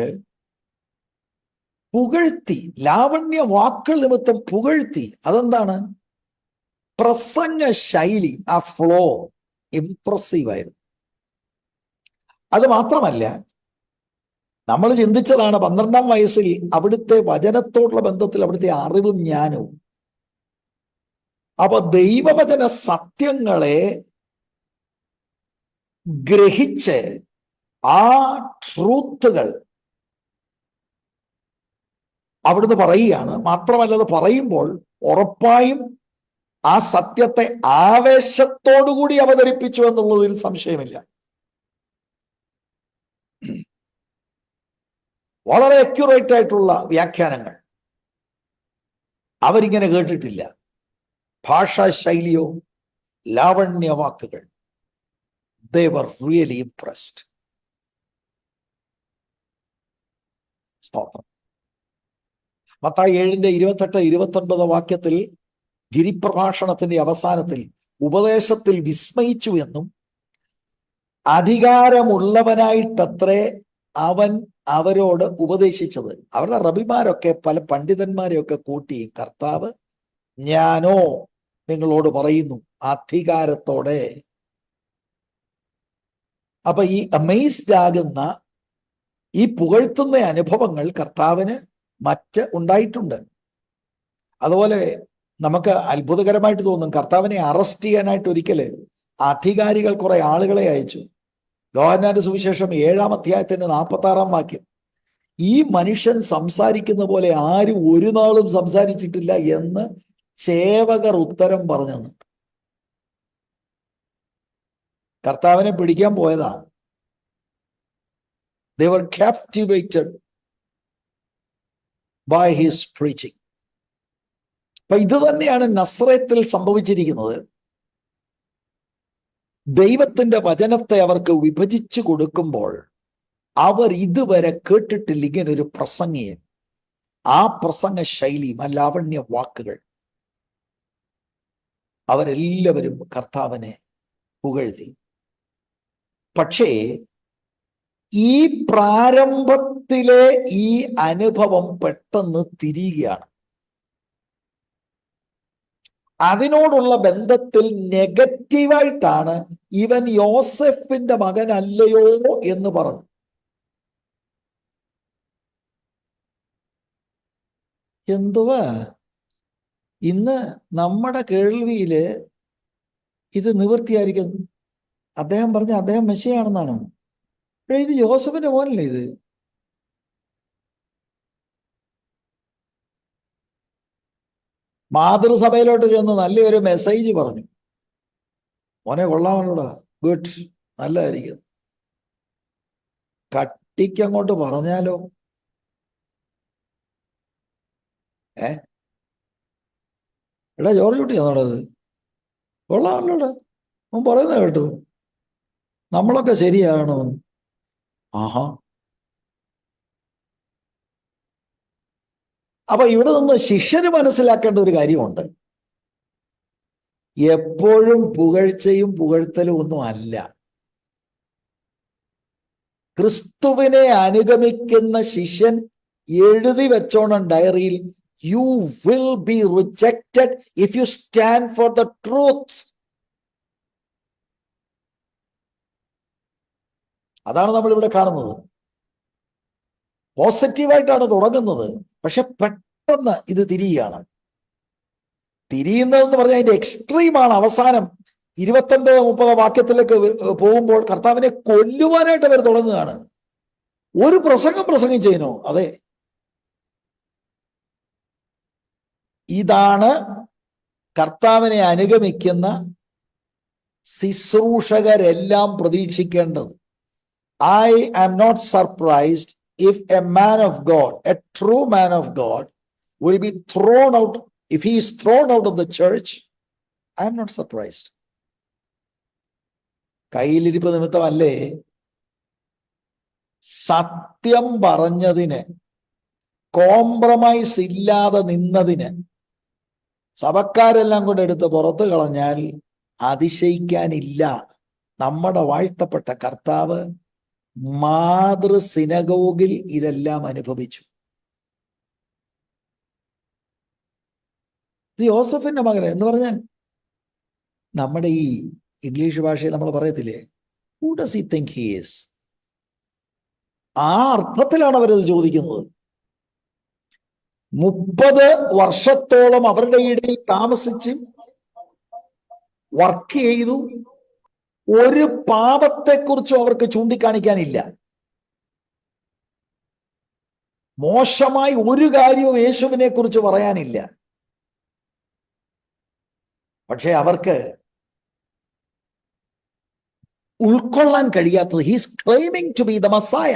പുകഴ്ത്തി, ലാവണ്യ വാക്കുകൾ നിമിത്തം പുകഴ്ത്തി. അതെന്താണ്? പ്രസംഗ ശൈലി, ആ ഫ്ലോ ഇംപ്രസീവ് ആയിരുന്നു. അത് മാത്രമല്ല, നമ്മൾ ചിന്തിച്ചതാണ് 12-ാം വയസ്സിൽ അവിടുത്തെ വചനത്തോടുള്ള ബന്ധത്തിൽ അവിടുത്തെ അറിവും ജ്ഞാനവും. അപ്പൊ ദൈവവചന സത്യങ്ങളെ ഗ്രഹിച്ച് ആ ട്രൂത്തുകൾ അവിടുന്ന് പറയുകയാണ്. മാത്രമല്ല, അത് പറയുമ്പോൾ ഉറപ്പായും ആ സത്യത്തെ ആവേശത്തോടുകൂടി അവതരിപ്പിച്ചു എന്നുള്ളതിൽ സംശയമില്ല. വളരെ അക്യുറേറ്റ് ആയിട്ടുള്ള വ്യാഖ്യാനങ്ങൾ അവരിങ്ങനെ കേട്ടിട്ടില്ല. ഭാഷാ ശൈലിയോ ലാവണ്യ വാക്കുകൾ. They were really impressed. സ്തോത്രം. മത്തായി 7:28-29 വാക്യത്തിൽ ഗിരിപ്രഭാഷണത്തിന്റെ അവസാനത്തിൽ ഉപദേശത്തിൽ വിസ്മയിച്ചു എന്നും അധികാരമുള്ളവനായിട്ടത്രേ അവൻ അവരോട് ഉപദേശിച്ചത്. അവരുടെ റബിമാരൊക്കെ പല പണ്ഡിതന്മാരെയൊക്കെ കൂട്ടി, കർത്താവ് ഞാനോ നിങ്ങളോട് പറയുന്നു അധികാരത്തോടെ. അപ്പൊ ഈ അമേസ്ഡ് ആകുന്ന, ഈ പുകഴ്ത്തുന്ന അനുഭവങ്ങൾ കർത്താവിന് മറ്റ് ഉണ്ടായിട്ടുണ്ട്. അതുപോലെ നമുക്ക് അത്ഭുതകരമായിട്ട് തോന്നും, കർത്താവിനെ അറസ്റ്റ് ചെയ്യാനായിട്ട് ഒരിക്കല് അധികാരികൾ കുറെ ആളുകളെ അയച്ചു. യോഹന്നാന്റെ സുവിശേഷം 7-ാം അധ്യായത്തിന്റെ 46-ാം വാക്യം, ഈ മനുഷ്യൻ സംസാരിക്കുന്ന പോലെ ആരും ഒരു നാളും സംസാരിച്ചിട്ടില്ല എന്ന് സേവകർ ഉത്തരം പറഞ്ഞെന്ന്. കർത്താവിനെ പിടിക്കാൻ പോയതാ. They were captivated by his preaching. അപ്പൊ ഇത് തന്നെയാണ് നസ്രയത്തിൽ സംഭവിച്ചിരിക്കുന്നത്. ദൈവത്തിന്റെ വചനത്തെ അവർക്ക് വിഭജിച്ചു കൊടുക്കുമ്പോൾ അവർ ഇതുവരെ കേട്ടിട്ടില്ല ഇങ്ങനൊരു പ്രസംഗിയെ. ആ പ്രസംഗ ശൈലിയും ആ ലാവണ്യ വാക്കുകൾ, അവരെല്ലാവരും കർത്താവിനെ പുകഴ്ത്തി. പക്ഷേ ഈ പ്രാരംഭത്തിലെ ഈ അനുഭവം പെട്ടെന്ന് തിരിയുകയാണ്. അതിനോടുള്ള ബന്ധത്തിൽ നെഗറ്റീവായിട്ടാണ് ഇവൻ യോസെഫിന്റെ മകനല്ലയോ എന്ന് പറഞ്ഞു. എന്തുവാ ഇന്ന് നമ്മുടെ കേൾവിയില് ഇത് നിവൃത്തിയായിരിക്കുന്നു? അദ്ദേഹം പറഞ്ഞ അദ്ദേഹം മെസ്സിയാണെന്നാണോ? ഇത് യോസഫിന്റെ മോനല്ലേ ഇത്? മാതൃസഭയിലോട്ട് ചെന്ന് നല്ലൊരു മെസ്സേജ് പറഞ്ഞു, മോനെ കൊള്ളാമല്ലോടാ, ഗുഡ്, നല്ലതായിരിക്കും. കട്ടിക്കങ്ങോട്ട് പറഞ്ഞാലോ? എടാ ജോർജ് കുട്ടി ആണോടത്, കൊള്ളാമല്ലോടാ, അവൻ പറയുന്നത് കേട്ടു, നമ്മളൊക്കെ ശരിയാണോ? ആഹാ. അപ്പൊ ഇവിടെ നിന്ന് ശിഷ്യന് മനസ്സിലാക്കേണ്ട ഒരു കാര്യമുണ്ട്. എപ്പോഴും പുകഴ്ചയും പുകഴ്ത്തലും ഒന്നും അല്ല. ക്രിസ്തുവിനെ അനുഗമിക്കുന്ന ശിഷ്യൻ എഴുതി വെച്ചോണം ഡയറിയിൽ, you will be rejected if you stand for the truth. അതാണ് നമ്മൾ ഇവിടെ കാണുന്നത്. പോസിറ്റീവായിട്ടാണ് തുടങ്ങുന്നത്, പക്ഷെ പെട്ടെന്ന് ഇത് തിരിയുകയാണ്. തിരിയുന്നതെന്ന് പറഞ്ഞാൽ അതിന്റെ എക്സ്ട്രീമാണ്. അവസാനം 29-30 വാക്യത്തിലേക്ക് പോകുമ്പോൾ കർത്താവിനെ കൊല്ലുവാനായിട്ട് അവർ തുടങ്ങുകയാണ്. ഒരു പ്രസംഗം ചെയ്യുന്നു. അതെ, ഇതാണ് കർത്താവിനെ അനുഗമിക്കുന്ന ശുശ്രൂഷകരെല്ലാം പ്രതീക്ഷിക്കേണ്ടത്. I am not surprised if a man of God, a true man of God, will be thrown out. If he is thrown out of the church, I am not surprised. കയ്യിലിരിപ്പ് നിമിത്തമല്ലേ, സത്യം പറഞ്ഞതിന്, കോംപ്രമൈസ് ഇല്ലാതെ നിന്നതിന് സഭക്കാരെല്ലാം കൂടെ എടുത്ത് പുറത്തു കളഞ്ഞാൽ അതിശയിക്കാനില്ല. നമ്മുടെ വാഴ്ത്തപ്പെട്ട കർത്താവ് മാതൃ സിനഗോഗിൽ ഇതെല്ലാം അനുഭവിച്ചു. യോസഫിന്റെ മകന് എന്ന് പറഞ്ഞാൽ, നമ്മുടെ ഈ ഇംഗ്ലീഷ് ഭാഷയിൽ നമ്മൾ പറയത്തില്ലേ, who does he think he is? ആ അർത്ഥത്തിലാണ് അവരത് ചോദിക്കുന്നത്. 30 വർഷത്തോളം അവരുടെ ഇടയിൽ താമസിച്ച് വർക്ക് ചെയ്തു. ഒരു പാപത്തെക്കുറിച്ചും അവർക്ക് ചൂണ്ടിക്കാണിക്കാനില്ല. മോശമായി ഒരു കാര്യവും യേശുവിനെ കുറിച്ച് പറയാനില്ല. പക്ഷെ അവർക്ക് ഉൾക്കൊള്ളാൻ കഴിയാത്തത്, he's claiming to be the Messiah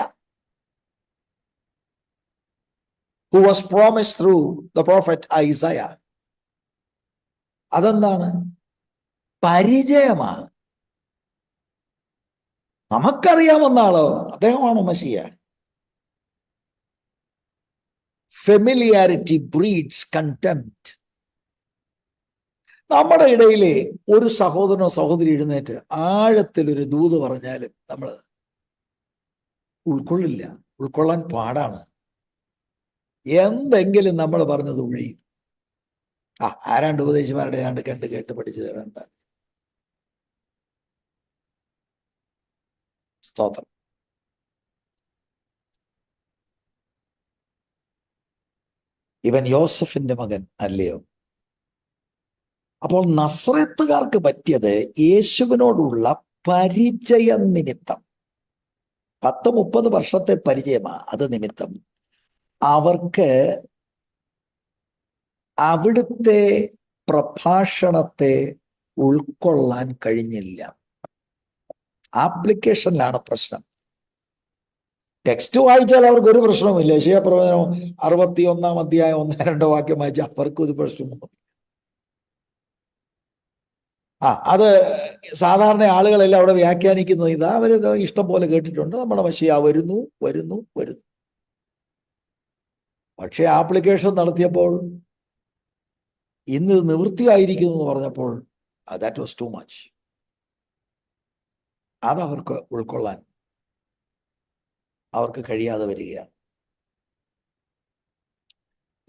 who was promised through the prophet Isaiah. അതെന്താണ്? പരിചയമാണ്. നമുക്കറിയാവുന്ന ആളോ അദ്ദേഹമാണോ മശിയ? Familiarity breeds contempt. നമ്മുടെ ഇടയിലെ ഒരു സഹോദരനോ സഹോദരി എഴുന്നേറ്റ് ആഴത്തിലൊരു ദൂത് പറഞ്ഞാലും നമ്മൾ ഉൾക്കൊള്ളില്ല. ഉൾക്കൊള്ളാൻ പാടാണ്. എന്തെങ്കിലും നമ്മൾ പറഞ്ഞത് ഒഴിയും. ആരാണ്ട് ഉപദേശിമാരുടെ ആണ്ട് കണ്ട് കേട്ട് പഠിച്ചു തരണ്ട. സ്തോത്രം. ഇവൻ യോസഫിന്റെ മകൻ അല്ലയോ? അപ്പോൾ നസ്രത്തുകാർക്ക് പറ്റിയത് യേശുവിനോടുള്ള പരിചയ നിമിത്തം, 10-30 വർഷത്തെ പരിചയമാ. അത് നിമിത്തം അവർക്ക് അവിടുത്തെ പ്രഭാഷണത്തെ ഉൾക്കൊള്ളാൻ കഴിഞ്ഞില്ല. ആപ്ലിക്കേഷനിലാണ് പ്രശ്നം. ടെക്സ്റ്റ് വായിച്ചാൽ അവർക്ക് ഒരു പ്രശ്നവുമില്ല. യെശയ്യാപ്രവചനം 61-ാം അധ്യായം 1-2 വാക്യം വായിച്ചാൽ അവർക്ക് ഒരു പ്രശ്നമൊന്നും. അത് സാധാരണ ആളുകളെല്ലാം അവിടെ വ്യാഖ്യാനിക്കുന്നത് ഇതാ, അവരിത് ഇഷ്ടം പോലെ കേട്ടിട്ടുണ്ട്, നമ്മുടെ മശിയ വരുന്നു വരുന്നു വരുന്നു. പക്ഷെ ആപ്ലിക്കേഷൻ നടത്തിയപ്പോൾ ഇന്ന് നിവൃത്തിയായിരിക്കുന്നു എന്ന് പറഞ്ഞപ്പോൾ ദാറ്റ് വാസ് ടു മച്ച്. അതവർക്ക് ഉൾക്കൊള്ളാൻ അവർക്ക് കഴിയാതെ വരികയാണ്.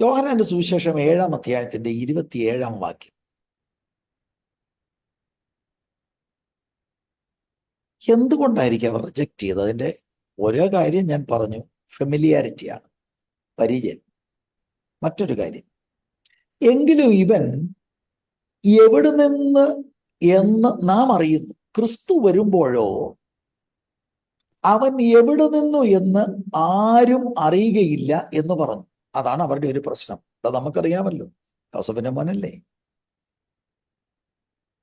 യോഹന്നാന്റെ സുവിശേഷം 7-ാം അധ്യായത്തിന്റെ 27-ാം വാക്യം. എന്തുകൊണ്ടായിരിക്കും അവർ റിജക്റ്റ് ചെയ്തത്? അതിന്റെ ഓരോ കാര്യം ഞാൻ പറഞ്ഞു. ഫെമിലിയാരിറ്റിയാണ്, പരിചയം. മറ്റൊരു കാര്യം, എങ്കിലും ഇവൻ എവിടെ നിന്ന് എന്ന് നാം അറിയുന്നു. ക്രിസ്തു വരുമ്പോഴോ അവൻ എവിടെ നിന്നു എന്ന് ആരും അറിയുകയില്ല എന്ന് പറഞ്ഞു. അതാണ് അവരുടെ ഒരു പ്രശ്നം. അത് നമുക്കറിയാമല്ലോ. യോസഫിന്റെ മോനല്ലേ?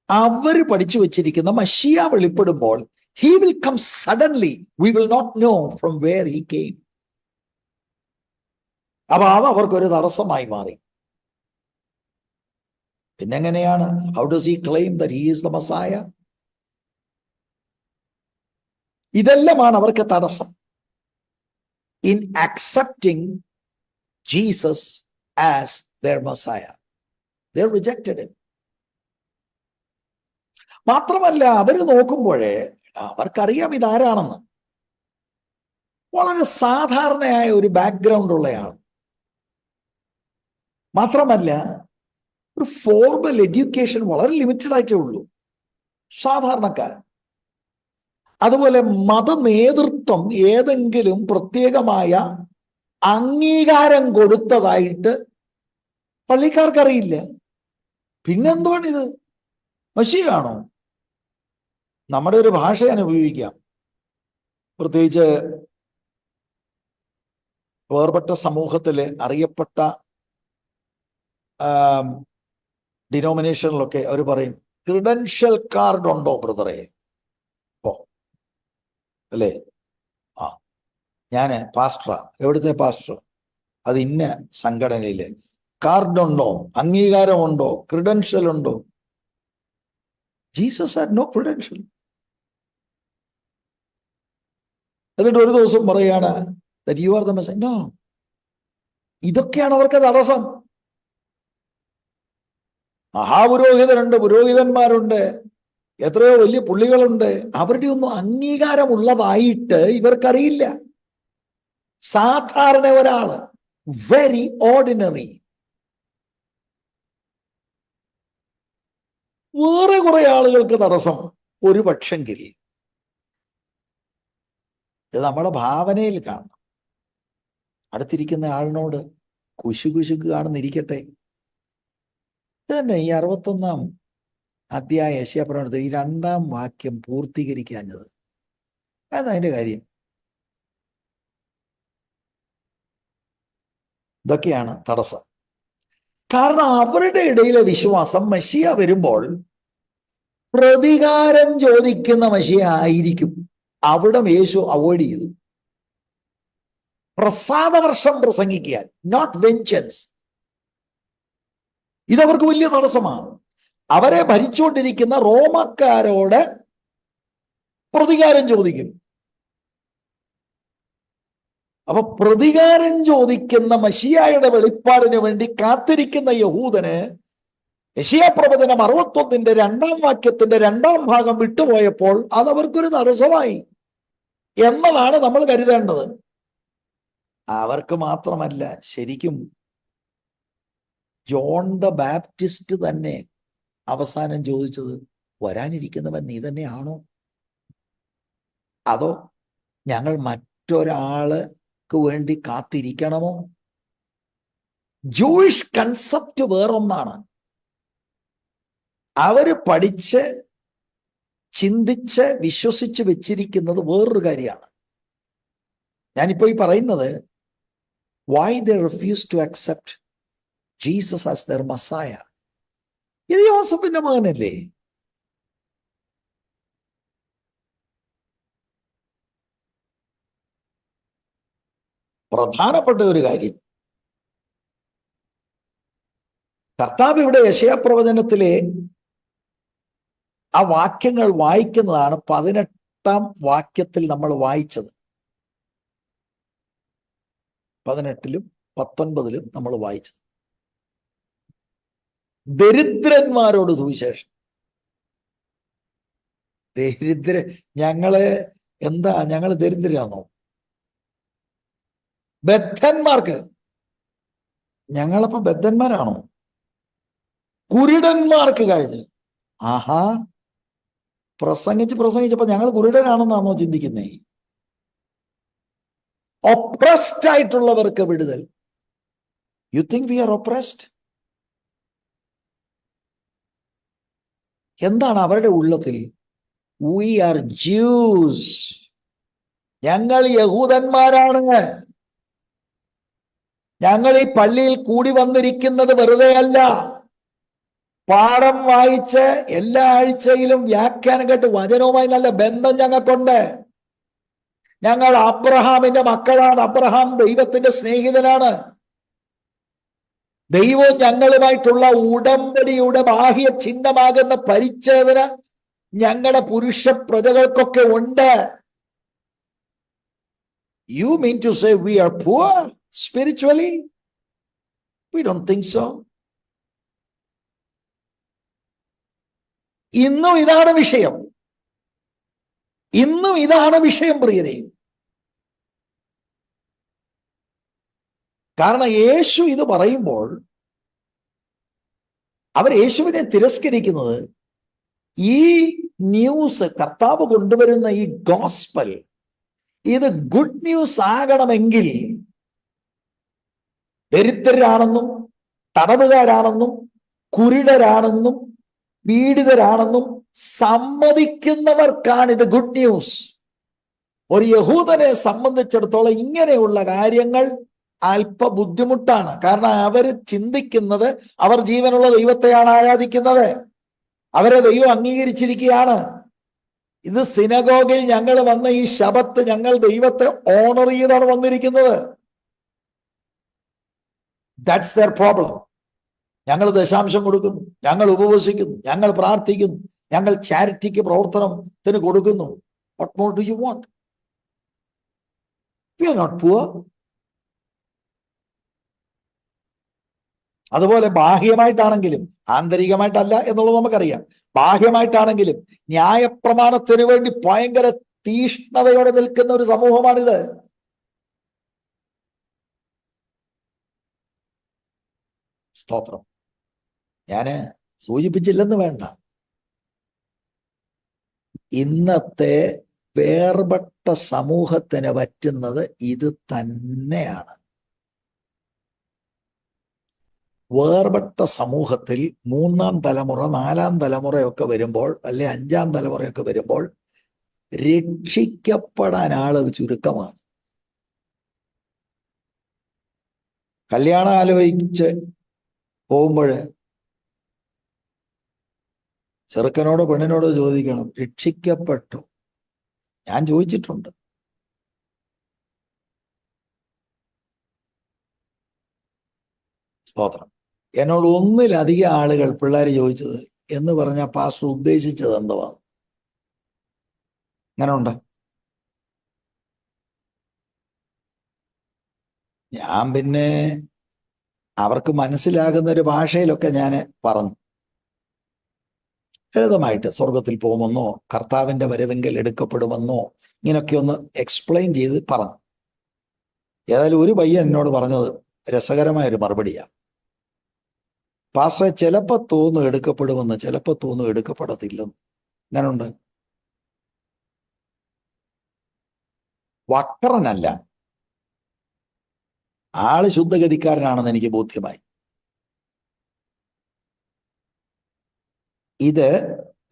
അവര് പഠിച്ചു വെച്ചിരിക്കുന്ന മശിയ വെളിപ്പെടുമ്പോൾ he will come suddenly, we will not know from where he came. അപ്പൊ അത് അവർക്കൊരു തടസ്സമായി മാറി. പിന്നെങ്ങനെയാണ് how does he claim that he is the Messiah? ഇതെല്ലാമാണ് അവർക്ക് തടസ്സം. in accepting Jesus as their Messiah, they rejected him. മാത്രമല്ല അവര് നോക്കുമ്പോഴേ അവർക്കറിയാം ഇതാരാണെന്ന്. വളരെ സാധാരണയായ ഒരു ബാക്ക്ഗ്രൗണ്ട് ഉള്ളയാൾ. മാത്രമല്ല ഒരു ഫോർമൽ എഡ്യൂക്കേഷൻ വളരെ ലിമിറ്റഡ് ആയിട്ടേ ഉള്ളൂ, സാധാരണക്കാരൻ. അതുപോലെ മത നേതൃത്വം ഏതെങ്കിലും പ്രത്യേകമായ അംഗീകാരം കൊടുത്തതായിട്ട് പള്ളിക്കാർക്കറിയില്ല. പിന്നെന്തുവാണിത്? മശിയാണോ? നമ്മുടെ ഒരു ഭാഷ ഞാൻ ഉപയോഗിക്കാം. പ്രത്യേകിച്ച് വേർപെട്ട സമൂഹത്തില് അറിയപ്പെട്ട ഡിനോമിനേഷനിലൊക്കെ അവർ പറയും, ക്രിഡൻഷ്യൽ കാർഡ് ഉണ്ടോ ബ്രദറെ? ഓ അല്ലേ, ആ ഞാൻ പാസ്റ്ററാ. എവിടുത്തെ പാസ്റ്റർ? അത് ഇന്ന സംഘടനയിലെ. കാർഡുണ്ടോ? അംഗീകാരമുണ്ടോ? ക്രിഡൻഷ്യൽ ഉണ്ടോ? Jesus had no credential. എന്നിട്ട് ഒരു ദിവസം പറയാണ് that you are the Messiah. No. ഇതൊക്കെയാണ് അവർക്ക് തടസ്സം. മഹാപുരോഹിതരുണ്ട്, പുരോഹിതന്മാരുണ്ട്, എത്രയോ വലിയ പുള്ളികളുണ്ട്. അവരുടെ ഒന്നും അംഗീകാരമുള്ളതായിട്ട് ഇവർക്കറിയില്ല. സാധാരണ ഒരാള്, വെരി ഓർഡിനറി. വേറെ കുറെ ആളുകൾക്ക് തടസ്സം ഒരു പക്ഷെങ്കിൽ ഇത് നമ്മളെ ഭാവനയിൽ കാണണം. അടുത്തിരിക്കുന്ന ആളിനോട് കുശുകുശുക്ക് കാണുന്നിരിക്കട്ടെ. ഇത് തന്നെ ഈ 61-ാം അധ്യായ യെശയ്യാപ്രവചനത്തിൽ ഈ 2-ാം വാക്യം പൂർത്തീകരിക്കാഞ്ഞത്. അതാണ് അതിന്റെ കാര്യം. ഇതൊക്കെയാണ് തടസ്സം. കാരണം അവരുടെ ഇടയിലെ വിശ്വാസം മെശിയ വരുമ്പോൾ പ്രതികാരം ചോദിക്കുന്ന മെശിയ ആയിരിക്കും. അവിടെ യേശു അവോയ്ഡ് ചെയ്തു. പ്രസാദവർഷം പ്രസംഗിക്കാൻ, നോട്ട് വെഞ്ചൻസ്. ഇതവർക്ക് വലിയ തടസ്സമാണ്. അവരെ ഭരിച്ചുകൊണ്ടിരിക്കുന്ന റോമക്കാരോട് പ്രതികാരം ചോദിക്കും. അപ്പൊ പ്രതികാരം ചോദിക്കുന്ന മശിയായുടെ വെളിപ്പാടിന് വേണ്ടി കാത്തിരിക്കുന്ന യഹൂദന് യെശയ്യാപ്രവചനം 61-ന്റെ 2-ാം വാക്യത്തിന്റെ 2-ാം ഭാഗം വിട്ടുപോയപ്പോൾ അതവർക്കൊരു തടസ്സമായി എന്നതാണ് നമ്മൾ കരുതേണ്ടത്. അവർക്ക് മാത്രമല്ല, ശരിക്കും ജോൺ ദ ബാപ്റ്റിസ്റ്റ് തന്നെ അവസാനം ചോദിച്ചത്, വരാനിരിക്കുന്നവൻ നീ തന്നെയാണോ, അതോ ഞങ്ങൾ മറ്റൊരാൾക്ക് വേണ്ടി കാത്തിരിക്കണമോ? Jewish concept വേറൊന്നാണ്. അവര് പഠിച്ച് ചിന്തിച്ച് വിശ്വസിച്ച് വെച്ചിരിക്കുന്നത് വേറൊരു കാര്യമാണ്. ഞാനിപ്പോ ഈ പറയുന്നത് why they refuse to accept Jesus as their Messiah. ഇത് യോസഫിന്റെ മകനല്ലേ? പ്രധാനപ്പെട്ട ഒരു കാര്യം, കർത്താവ് ഇവിടെ യെശയ്യാപ്രവചനത്തിലെ ആ വാക്യങ്ങൾ വായിക്കുന്നതാണ് 18-ാം വാക്യത്തിൽ നമ്മൾ വായിച്ചത്. 18-ലും 19-ലും നമ്മൾ വായിച്ചത്. ദരിദ്രന്മാരോട് സുവിശേഷം. ഞങ്ങള് ദരിദ്രരാണോ? ബദ്ധന്മാർക്ക്. ഞങ്ങളപ്പോ ബദ്ധന്മാരാണോ? കുരുടന്മാർക്ക് കഴിഞ്ഞ്. ആഹാ, പ്രസംഗിച്ചപ്പോ ഞങ്ങൾ കുരുടനാണെന്നാണോ ചിന്തിക്കുന്നേ? ഒപ്രസ്ഡ് ആയിട്ടുള്ളവർക്ക് വിടുതൽ. You think we are oppressed? എന്താണ് അവരുടെ ഉള്ളത്തിൽ? We are Jews. ഞങ്ങൾ യഹൂദന്മാരാണ്. ഞങ്ങൾ ഈ പള്ളിയിൽ കൂടി വന്നിരിക്കുന്നത് വെറുതെ അല്ല. പാഠം വായിച്ച് എല്ലാ ആഴ്ചയിലും വ്യാഖ്യാനം കേട്ട് വചനവുമായി നല്ല ബന്ധം ഞങ്ങൾക്കുണ്ട്. ഞങ്ങൾ അബ്രഹാമിന്റെ മക്കളാണ്. അബ്രഹാം ദൈവത്തിന്റെ സ്നേഹിതനാണ്. ദൈവവും ഞങ്ങളുമായിട്ടുള്ള ഉടമ്പടിയുടെ ബാഹ്യ ചിഹ്നമാകുന്ന പരിച്ഛേദന ഞങ്ങളുടെ പുരുഷ പ്രജകൾക്കൊക്കെ ഉണ്ട്. You mean to say we are poor spiritually? We don't think so. ഇന്നും ഇതാണ് വിഷയം. ഇന്നും ഇതാണ് വിഷയം പ്രിയരെ. കാരണം യേശു ഇത് പറയുമ്പോൾ അവർ യേശുവിനെ തിരസ്കരിക്കുന്നത് ഈ ന്യൂസ്, കർത്താവ് കൊണ്ടുവരുന്ന ഈ ഗോസ്പൽ, ഇത് ഗുഡ് ന്യൂസ് ആകണമെങ്കിൽ ദരിദ്രരാണെന്നും തടവുകാരാണെന്നും കുരുടരാണെന്നും പീഡിതരാണെന്നും സമ്മതിക്കുന്നവർക്കാണ് ഇത് ഗുഡ് ന്യൂസ്. ഒരു യഹൂദനെ സംബന്ധിച്ചിടത്തോളം ഇങ്ങനെയുള്ള കാര്യങ്ങൾ അല്പ ബുദ്ധിമുട്ടാണ്. കാരണം അവർ ചിന്തിക്കുന്നത് അവർ ജീവനുള്ള ദൈവത്തെയാണ് ആരാധിക്കുന്നത്. അവരെ ദൈവം അംഗീകരിച്ചിരിക്കുകയാണ്. ഇത് സിനഗോഗിൽ ഞങ്ങൾ വന്ന ഈ ശബത്ത് ഞങ്ങൾ ദൈവത്തെ ഓണർ ചെയ്താണ് വന്നിരിക്കുന്നത്. That's their problem. ഞങ്ങൾ ദശാംശം കൊടുക്കുന്നു, ഞങ്ങൾ ഉപവസിക്കുന്നു, ഞങ്ങൾ പ്രാർത്ഥിക്കുന്നു, ഞങ്ങൾ ചാരിറ്റിക്ക് പ്രവർത്തനത്തിന് കൊടുക്കുന്നു. What more do you want? We are not poor. അതുപോലെ ബാഹ്യമായിട്ടാണെങ്കിലും, ആന്തരികമായിട്ടല്ല എന്നുള്ളത് നമുക്കറിയാം, ബാഹ്യമായിട്ടാണെങ്കിലും ന്യായപ്രമാണത്തിന് വേണ്ടി ഭയങ്കര തീഷ്ണതയോടെ നിൽക്കുന്ന ഒരു സമൂഹമാണിത്. സ്തോത്രം. ഞാന് സൂചിപ്പിച്ചില്ലെന്ന് വേണ്ട, ഇന്നത്തെ വേർപെട്ട സമൂഹത്തിന് പറ്റുന്നത് ഇത് തന്നെയാണ്. വേർപെട്ട സമൂഹത്തിൽ മൂന്നാം തലമുറ, നാലാം തലമുറയൊക്കെ വരുമ്പോൾ, അല്ലെ അഞ്ചാം തലമുറയൊക്കെ വരുമ്പോൾ രക്ഷിക്കപ്പെടാൻ ആള് ചുരുക്കമാണ്. കല്യാണം ആലോചിച്ച് പോകുമ്പോൾ ചെറുക്കനോട് പെണ്ണിനോട് ചോദിക്കണം, രക്ഷിക്കപ്പെട്ടു? ഞാൻ ചോദിച്ചിട്ടുണ്ട്. സ്തോത്രം. എന്നോട് ഒന്നിലധികം ആളുകൾ പിള്ളേർ ചോദിച്ചത് എന്ന് പറഞ്ഞാൽ പാസ്റ്റർ ഉദ്ദേശിച്ചത് എന്തുവാ? അങ്ങനെ ഉണ്ട്. ഞാൻ പിന്നെ അവർക്ക് മനസ്സിലാകുന്ന ഒരു ഭാഷയിലൊക്കെ ഞാൻ പറഞ്ഞു. ലളിതമായിട്ട് സ്വർഗത്തിൽ പോകുമെന്നോ കർത്താവിന്റെ വരവെങ്കിൽ എടുക്കപ്പെടുമെന്നോ ഇങ്ങനെയൊക്കെ ഒന്ന് എക്സ്പ്ലെയിൻ ചെയ്ത് പറഞ്ഞു. ഏതായാലും ഒരു പയ്യൻ എന്നോട് പറഞ്ഞത് രസകരമായൊരു മറുപടിയാണ്. പാസ്റ്ററെ, ചിലപ്പോ തോന്നും എടുക്കപ്പെടുമെന്ന്, ചിലപ്പോ തോന്നും എടുക്കപ്പെടത്തില്ലെന്ന്. അങ്ങനുണ്ട്. വക്രനല്ല, ആള് ശുദ്ധഗതിക്കാരനാണെന്ന് എനിക്ക് ബോധ്യമായി. ഇത്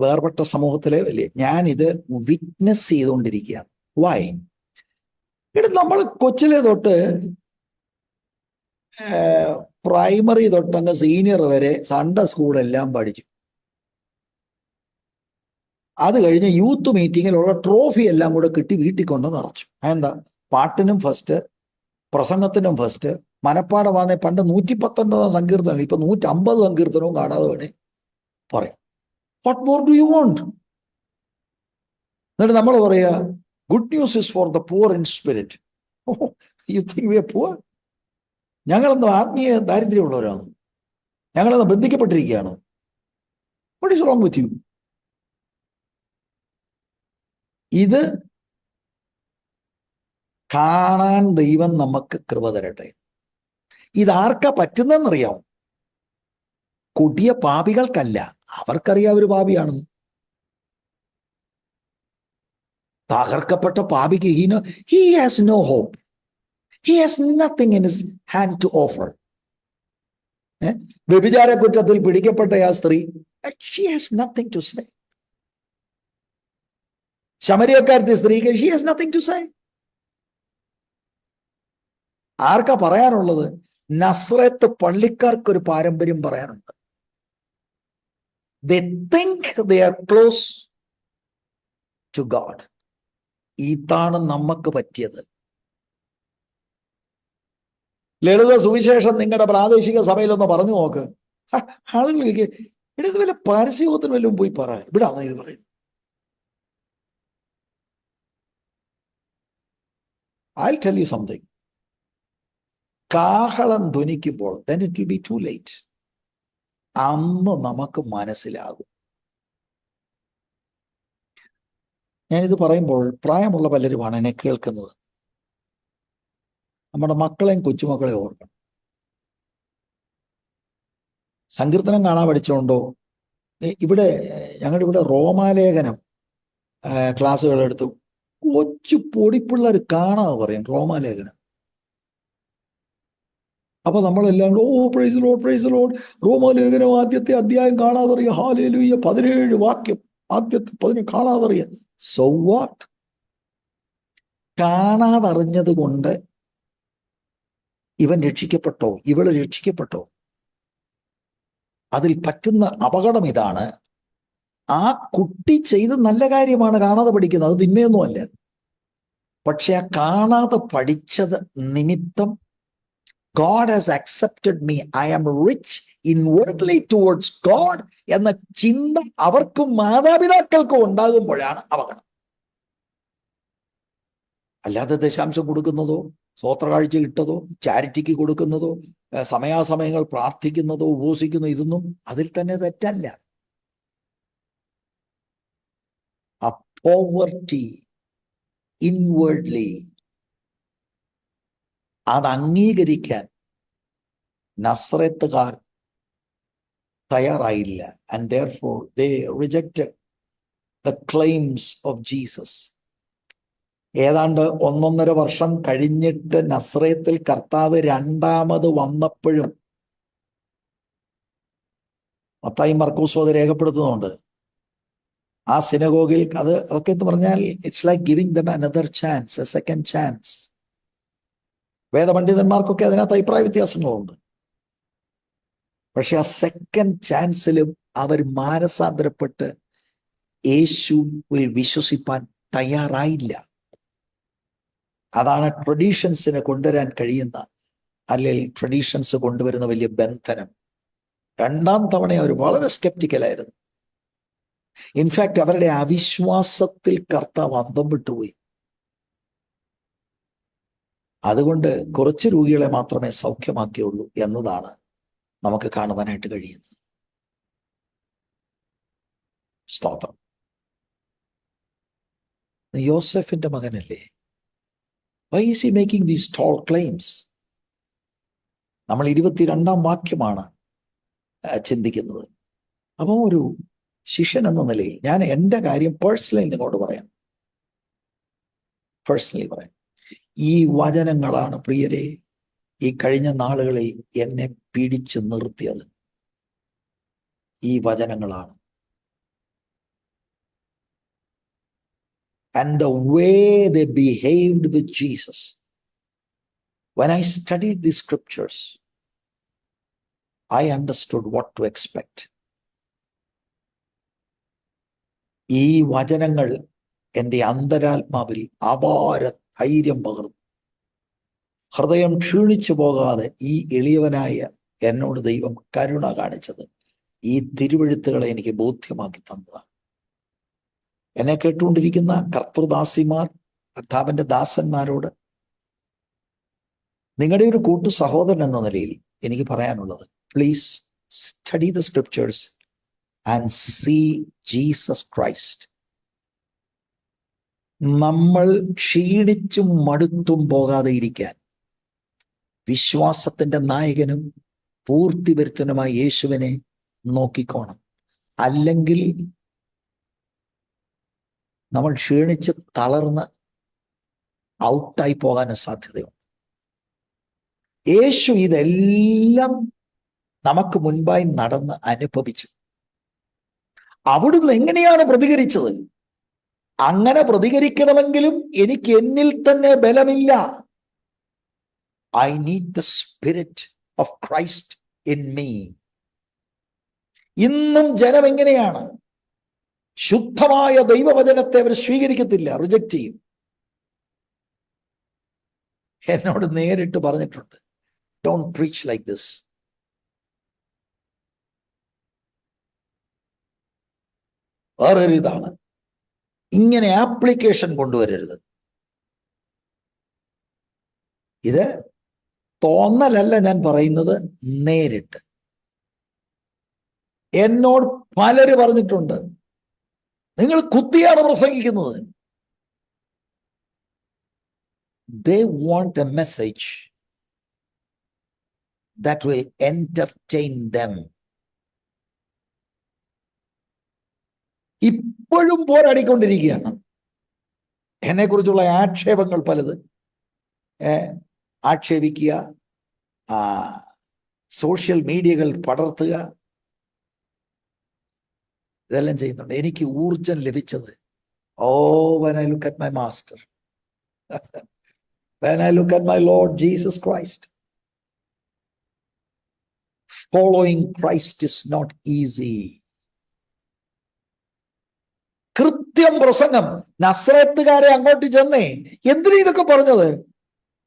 വേർപെട്ട സമൂഹത്തിലെ വലിയ, ഞാനിത് വിറ്റ്നസ് ചെയ്തുകൊണ്ടിരിക്കുകയാണ്. വൈ? ഇവിടെ നമ്മൾ കൊച്ചിലെ തൊട്ട് പ്രൈമറി തൊട്ടങ്ങ് സീനിയർ വരെ സൺഡേ സ്കൂളെല്ലാം പഠിച്ചു. അത് കഴിഞ്ഞ് യൂത്ത് മീറ്റിങ്ങിലുള്ള ട്രോഫി എല്ലാം കൂടെ കിട്ടി വീട്ടിൽ കൊണ്ട് നിറച്ചു. എന്താ? പാട്ടിനും ഫസ്റ്റ്, പ്രസംഗത്തിനും ഫസ്റ്റ്, മനപ്പാടമാണെ പണ്ട് 119 സങ്കീർത്തനം, ഇപ്പൊ 150 സങ്കീർത്തനവും കാണാതെ വേണേ പറയാം. What more do you want? എന്നിട്ട് നമ്മൾ പറയാ good news is for the poor in spirit. You think we are poor? ഞങ്ങളെന്ന് ആത്മീയ ദാരിദ്ര്യമുള്ളവരാണ്, ഞങ്ങളെന്ന് ബന്ധിക്കപ്പെട്ടിരിക്കുകയാണ്. What is wrong with you? ഇത് കാണാൻ ദൈവം നമുക്ക് കൃപ തരട്ടെ. ഇതാർക്കാ പറ്റുന്നതെന്നറിയാമോ? കൊടിയ പാപികൾക്കല്ല, അവർക്കറിയാം ഒരു പാപിയാണെന്ന്. തകർക്കപ്പെട്ട പാപിക്ക് he has no hope. He has nothing in his hand to offer. വ്യഭിചാര കുറ്റത്തിൽ പിടിക്കപ്പെട്ട ആ സ്ത്രീ, she has nothing to say. ശമരിയക്കാരത്തെ സ്ത്രീക്ക് she has nothing to say. ആർക്കാ പറയാനുള്ളത്? നസ്രത്ത് പള്ളിക്കാർക്കൊരു പാരമ്പര്യം പറയാനുണ്ട്. They think they are close to God. ഇതാണ് നമുക്ക് പറ്റിയത്. ലളിത സുവിശേഷം നിങ്ങളുടെ പ്രാദേശിക സഭയിലൊന്ന് പറഞ്ഞു നോക്ക്. ആളുകളിലേക്ക് ഇവിടെ ഇത് വല്ല പാരസ്യത്തിന് വല്ലതും പോയി പറ, ഇവിടാണ് ഇത് പറയുന്നത്. I'll tell you something. കാഹളം ധ്വനിക്കുമ്പോൾ then it will be too late. അന്ന് നമുക്ക് മനസ്സിലാകും. ഞാനിത് പറയുമ്പോൾ പ്രായമുള്ള പലരുമാണ് എന്നെ കേൾക്കുന്നത്. നമ്മുടെ മക്കളെയും കൊച്ചുമക്കളെയും ഓർക്കണം. സങ്കീർത്തനം കാണാൻ പഠിച്ചുകൊണ്ടോ, ഇവിടെ ഞങ്ങളുടെ ഇവിടെ റോമാലേഖനം ക്ലാസ്സുകൾ എടുത്തു കൊച്ചു പൊടിപ്പിള്ളേർ കാണാതെ പറയും റോമാലേഖനം. അപ്പൊ നമ്മളെല്ലാം പ്രൈസ് ലോർഡ് പ്രൈസ് ലോർഡ്, റോമാലേഖനം ആദ്യത്തെ അധ്യായം കാണാതറിയ, ഹല്ലേലൂയ 17 വാക്യം ആദ്യത്തെ 17 കാണാതറിയ. So what? കാണാതറിഞ്ഞത് കൊണ്ട് ഇവൻ രക്ഷിക്കപ്പെട്ടോ, ഇവള് രക്ഷിക്കപ്പെട്ടോ? അതിൽ പറ്റുന്ന അപകടം ഇതാണ്. ആ കുട്ടി ചെയ്ത് നല്ല കാര്യമാണ് കാണാതെ പഠിക്കുന്നത്, അത് തിന്മയൊന്നുമല്ല. പക്ഷെ ആ കാണാതെ പഠിച്ചത് നിമിത്തം God has accepted me, I am rich inwardly towards God എന്ന ചിന്ത അവർക്കും മാതാപിതാക്കൾക്കും ഉണ്ടാകുമ്പോഴാണ് അപകടം. അല്ലാതെ ദശാംശം കൊടുക്കുന്നതോ, സ്വോത്രകാഴ്ച ഇട്ടതോ, ചാരിറ്റിക്ക് കൊടുക്കുന്നതോ, സമയാസമയങ്ങൾ പ്രാർത്ഥിക്കുന്നതോ, ഉപവസിക്കുന്നതോ, ഇതൊന്നും അതിൽ തന്നെ തെറ്റല്ല. ആ പോവർട്ടി ഇൻവേർഡ്ലി അത് അംഗീകരിക്കാൻ നസ്രത്തുകാർ തയ്യാറായില്ല. And therefore they rejected the claims of Jesus. ഏതാണ്ട് 1.5 വർഷം കഴിഞ്ഞിട്ട് നസ്രത്തിൽ കർത്താവ് രണ്ടാമത് വന്നപ്പോഴും മത്തായി മർക്കോസും അത് രേഖപ്പെടുത്തുന്നുണ്ട്. ആ സിനഗോഗിൽ അതൊക്കെ എന്ന് പറഞ്ഞാൽ it's like giving them another chance, a second chance. വേദപണ്ഡിതന്മാർക്കൊക്കെ അതിനകത്ത് അഭിപ്രായ വ്യത്യാസങ്ങളുണ്ട്. പക്ഷെ ആ സെക്കൻഡ് ചാൻസിലും അവർ മാനസാന്തരപ്പെട്ട് യേശുവിൽ വിശ്വസിപ്പാൻ തയ്യാറായില്ല. അതാണ് ട്രഡീഷൻസിനെ കൊണ്ടുവരാൻ കഴിയുന്ന, അല്ലെങ്കിൽ ട്രഡീഷൻസ് കൊണ്ടുവരുന്ന വലിയ ബന്ധനം. രണ്ടാം തവണ അവർ വളരെ സ്കെപ്റ്റിക്കലായിരുന്നു. ഇൻഫാക്ട് അവരുടെ അവിശ്വാസത്തിൽ കർത്താവ് അന്തം വിട്ടുപോയി. അതുകൊണ്ട് കുറച്ച് രോഗികളെ മാത്രമേ സൗഖ്യമാക്കിയുള്ളൂ എന്നതാണ് നമുക്ക് കാണുവാനായിട്ട് കഴിയുന്നത്. സ്തോത്രം. യോസെഫിന്റെ മകനല്ലേ? Why is he making these tall claims? നമ്മൾ 22-ാം വാക്യമാണ് ചിന്തിക്കുന്നത്. അപ്പം ഒരു ശിഷ്യൻ എന്ന നിലയിൽ ഞാൻ എൻ്റെ കാര്യം പേഴ്സണലി നിങ്ങളോട് പറയാം. ഈ വചനങ്ങളാണ് പ്രിയരെ ഈ കഴിഞ്ഞ നാളുകളിൽ എന്നെ പിടിച്ചു നിർത്തിയത്. ഈ വചനങ്ങളാണ്. And the way they behaved with Jesus. When I studied the scriptures, I understood what to expect. ഈ വചനങ്ങൾ എൻ്റെ അന്തരാത്മാവിൽ അപാര ധൈര്യം പകർന്നു. ഹൃദയം ക്ഷീണിച്ചു പോകാതെ ഈ എളിയവനായ എന്നോട് ദൈവം കരുണ കാണിച്ചത് ഈ തിരുവെഴുത്തുകളെ എനിക്ക് ബോധ്യമാക്കി തന്നതാണ്. എന്നെ കേട്ടുകൊണ്ടിരിക്കുന്ന കർത്തൃദാസിമാർ, കർത്താവിന്റെ ദാസന്മാരോട് നിങ്ങളുടെ ഒരു കൂട്ടു സഹോദരൻ എന്ന നിലയിൽ എനിക്ക് പറയാനുള്ളത്, please study the scriptures and see Jesus Christ. നമ്മൾ ക്ഷീണിച്ചും മടുത്തും പോകാതെ ഇരിക്കാൻ വിശ്വാസത്തിന്റെ നായകനും പൂർത്തി വരുത്തനുമായ യേശുവിനെ നോക്കിക്കോണം. അല്ലെങ്കിൽ നമ്മൾ ക്ഷീണിച്ച് തളർന്ന് ഔട്ടായി പോകാനും സാധ്യതയുണ്ട്. യേശു ഇതെല്ലാം നമുക്ക് മുൻപായി നടന്ന് അനുഭവിച്ചു. അവിടുന്ന് എങ്ങനെയാണ് പ്രതികരിച്ചത്? അങ്ങനെ പ്രതികരിക്കണമെങ്കിലും എനിക്ക് എന്നിൽ തന്നെ ബലമില്ല. I need the Spirit of Christ in me. ഇന്നും ജനം എങ്ങനെയാണ്? ശുദ്ധമായ ദൈവവചനത്തെ അവർ സ്വീകരിക്കത്തില്ല, റിജക്റ്റ് ചെയ്യും. എന്നോട് നേരിട്ട് പറഞ്ഞിട്ടുണ്ട്, ഡോണ്ട് പ്രീച്ച് ലൈക്ക് ദിസ്. വേറൊരു ഇതാണ്, ഇങ്ങനെ ആപ്ലിക്കേഷൻ കൊണ്ടുവരരുത്. ഇത് തോന്നലല്ല ഞാൻ പറയുന്നത്, നേരിട്ട് എന്നോട് പലര് പറഞ്ഞിട്ടുണ്ട്, നിങ്ങൾ കുത്തിയാണ് പ്രസംഗിക്കുന്നത്. They want a message that will entertain them. ഇപ്പോഴും പോരാടിക്കൊണ്ടിരിക്കുകയാണ്. എന്നെക്കുറിച്ചുള്ള ആക്ഷേപങ്ങൾ പലത് ആക്ഷേപിക്കുക, സോഷ്യൽ മീഡിയകൾ പടർത്തുക, ഇതെല്ലാം ചെയ്യുന്നുണ്ട്. എനിക്ക് ഊർജം ലഭിച്ചത്, when I look at my master, when I look at my Lord Jesus Christ. Following Christ is not easy. കൃത്യം പ്രസംഗം. നസ്രത്തുകാരെ അങ്ങോട്ട് ചെന്നേ, എന്തിനാ ഇതൊക്കെ പറഞ്ഞത്?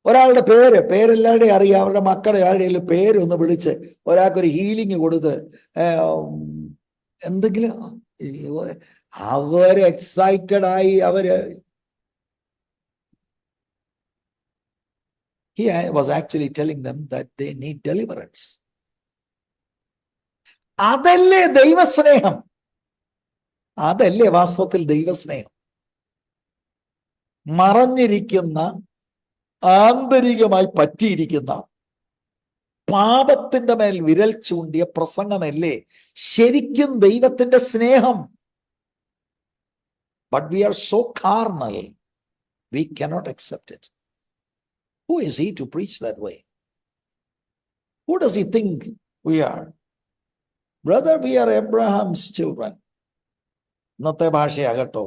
ഒരാളുടെ പേരെല്ലാവരുടെയും അറിയാം, അവരുടെ മക്കളുടെ ആരുടെയും പേരൊന്ന് വിളിച്ച് ഒരാൾക്കൊരു ഹീലിംഗ് കൊടുത്ത് എന്തെങ്കിലും അവര് എക്സൈറ്റഡ് ആയി. He was actually telling them that they need deliverance. അതല്ലേ ദൈവസ്നേഹം? അതല്ലേ വാസ്തവത്തിൽ ദൈവസ്നേഹം? മറഞ്ഞിരിക്കുന്ന, ആന്തരികമായി പറ്റിയിരിക്കുന്ന പാപത്തിന്റെ മേൽ വിരൽ ചൂണ്ടിയ പ്രസംഗമല്ലേ ശരിക്കും ദൈവത്തിന്റെ സ്നേഹം? But we are so carnal, we cannot accept it. Who is he to preach that way? Who does he think we are? Brother, we are Abraham's children. ഇന്നത്തെ ഭാഷയാകട്ടോ.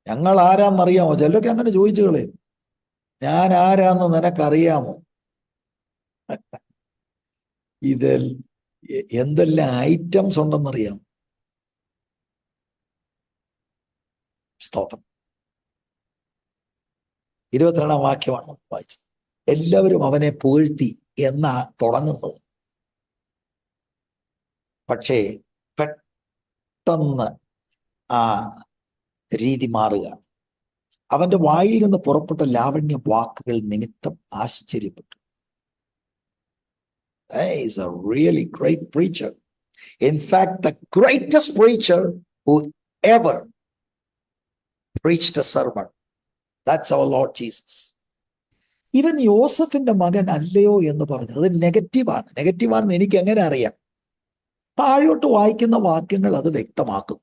ഞങ്ങൾ ആരാന്നറിയാമോ? ചിലരൊക്കെ അങ്ങനെ ചോദിച്ചു കളയും, ഞാൻ ആരാന്ന് നിനക്കറിയാമോ? ഇതിൽ എന്തെല്ലാം ഐറ്റംസ് ഉണ്ടെന്നറിയാം. സ്തോത്രം. 22-ാം വാക്യമാണ് വായിച്ചത്. എല്ലാവരും അവനെ പുകഴ്ത്തി എന്നാ തുടങ്ങുന്നത്. പക്ഷേ പെട്ടെന്ന് ആ രീതി മാറുക. അവന്റെ വായിൽ നിന്ന് പുറപ്പെട്ട ലാവണ്യ വാക്കുകൾ നിമിത്തം ആശ്ചര്യപ്പെട്ടു. He is a really great preacher. In fact, the greatest preacher who ever preached a sermon. That's our Lord Jesus. ഇവൻ യോസഫിന്റെ മകൻ അല്ലയോ എന്ന് പറഞ്ഞു. അത് നെഗറ്റീവാണെന്ന് എനിക്ക് എങ്ങനെ അറിയാം? താഴോട്ട് വായിക്കുന്ന വാക്യങ്ങൾ അത് വ്യക്തമാക്കും.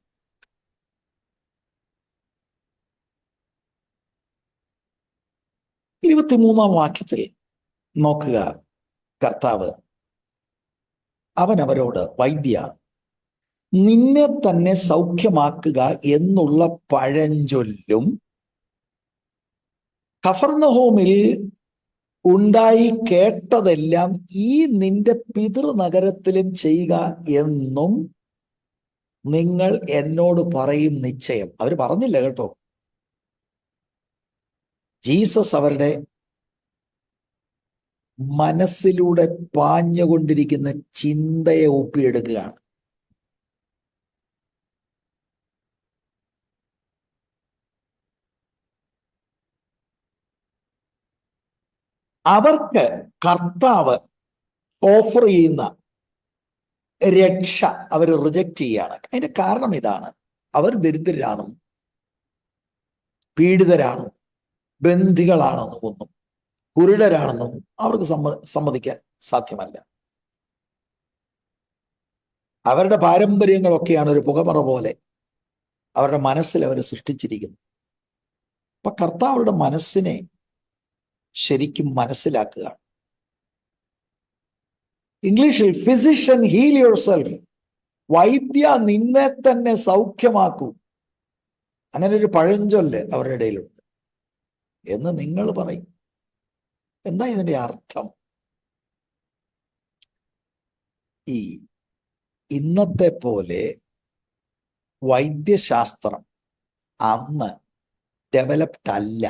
ഇരുപത്തിമൂന്നാം വാക്യത്തിൽ നോക്കുക, കർത്താവ് അവൻ അവരോട്, വൈദ്യ, നിന്നെ തന്നെ സൗഖ്യമാക്കുക എന്നുള്ള പഴഞ്ചൊല്ലും കഫർന്നഹൂമിൽ ഉണ്ടായി കേട്ടതെല്ലാം ഈ നിന്റെ പിതൃനഗരത്തിലും ചെയ്യുക എന്നും നിങ്ങൾ എന്നോട് പറയും നിശ്ചയം. അവർ പറഞ്ഞില്ല കേട്ടോ. ജീസസ് അവരുടെ മനസ്സിലൂടെ പാഞ്ഞുകൊണ്ടിരിക്കുന്ന ചിന്തയെ ഒപ്പിയെടുക്കുകയാണ്. അവർക്ക് കർത്താവ് ഓഫർ ചെയ്യുന്ന രക്ഷ അവർ റിജക്റ്റ് ചെയ്യാണ്. അതിന്റെ കാരണം ഇതാണ്, അവർ ദരിദ്രരാണെന്നും പീഡിതരാണെന്നും ബന്ധികളാണെന്നും ഒന്നും കുരുടരാണെന്നും അവർക്ക് സമ്മതിക്കാൻ സാധ്യമല്ല. അവരുടെ പാരമ്പര്യങ്ങളൊക്കെയാണ് ഒരു പുകമറ പോലെ അവരുടെ മനസ്സിൽ അവർ സൃഷ്ടിച്ചിരിക്കുന്നത്. അപ്പൊ കർത്താവരുടെ മനസ്സിനെ ശരിക്കും മനസ്സിലാക്കുക. ഇംഗ്ലീഷിൽ ഫിസിഷ്യൻ ഹീൽ യുവർ സെൽഫ്, വൈദ്യ നിന്നെ തന്നെ സൗഖ്യമാക്കൂ. അങ്ങനെ ഒരു പഴഞ്ചൊല്ല് അവരുടെ ഇടയിലുണ്ട്. എന്ന് നിങ്ങൾ പറയും. എന്താ ഇതിന്റെ അർത്ഥം? ഈ ഇന്നത്തെ പോലെ വൈദ്യശാസ്ത്രം അന്ന് ഡെവലപ്ഡ് അല്ല.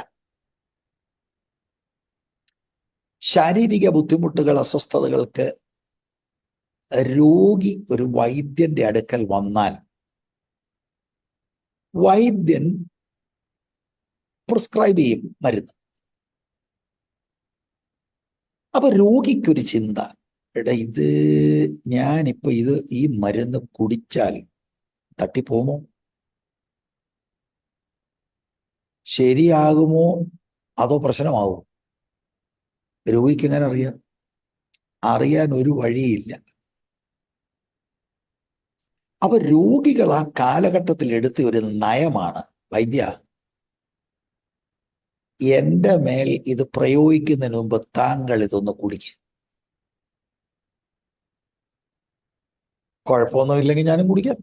ശാരീരിക ബുദ്ധിമുട്ടുകൾ, അസ്വസ്ഥതകൾക്ക് രോഗി ഒരു വൈദ്യന്റെ അടുക്കൽ വന്നാൽ വൈദ്യൻ പ്രിസ്ക്രൈബ് ചെയ്യും മരുന്ന്. അപ്പൊ രോഗിക്കൊരു ചിന്ത, എടാ ഇത് ഞാനിപ്പോ ഈ മരുന്ന് കുടിച്ചാൽ തട്ടിപ്പോമോ, ശരിയാകുമോ, അതോ പ്രശ്നമാകുമോ? രോഗിക്ക് എങ്ങനെ അറിയാം? അറിയാൻ ഒരു വഴിയില്ല. അപ്പൊ രോഗികൾ ആ കാലഘട്ടത്തിൽ എടുത്ത ഒരു നയമാണ്, വൈദ്യ എന്റെ മേൽ ഇത് പ്രയോഗിക്കുന്നതിന് മുമ്പ് താങ്കൾ ഇതൊന്ന് കുടിക്കുക. കുഴപ്പമൊന്നുമില്ലെങ്കിൽ ഞാനും കുടിക്കാം.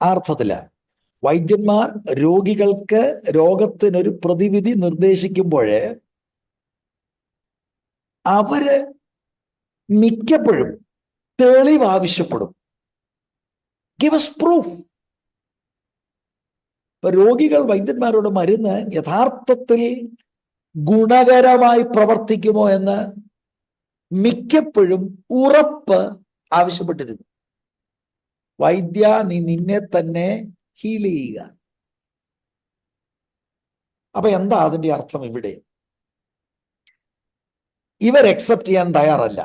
ആ അർത്ഥത്തില വൈദ്യന്മാർ രോഗികൾക്ക് രോഗത്തിനൊരു പ്രതിവിധി നിർദ്ദേശിക്കുമ്പോൾ അവര് മിക്കപ്പോഴും തെളിവ് ആവശ്യപ്പെടും. Give us proof. ഇപ്പൊ രോഗികൾ വൈദ്യന്മാരോട് മരുന്ന് യഥാർത്ഥത്തിൽ ഗുണകരമായി പ്രവർത്തിക്കുമോ എന്ന് മിക്കപ്പോഴും ഉറപ്പ് ആവശ്യപ്പെട്ടിരുന്നു. വൈദ്യ, നീ നിന്നെ തന്നെ ഹീൽ ചെയ്യുക. അപ്പൊ എന്താ അതിന്റെ അർത്ഥം? ഇവിടെ ഇവർ അക്സെപ്റ്റ് ചെയ്യാൻ തയ്യാറല്ല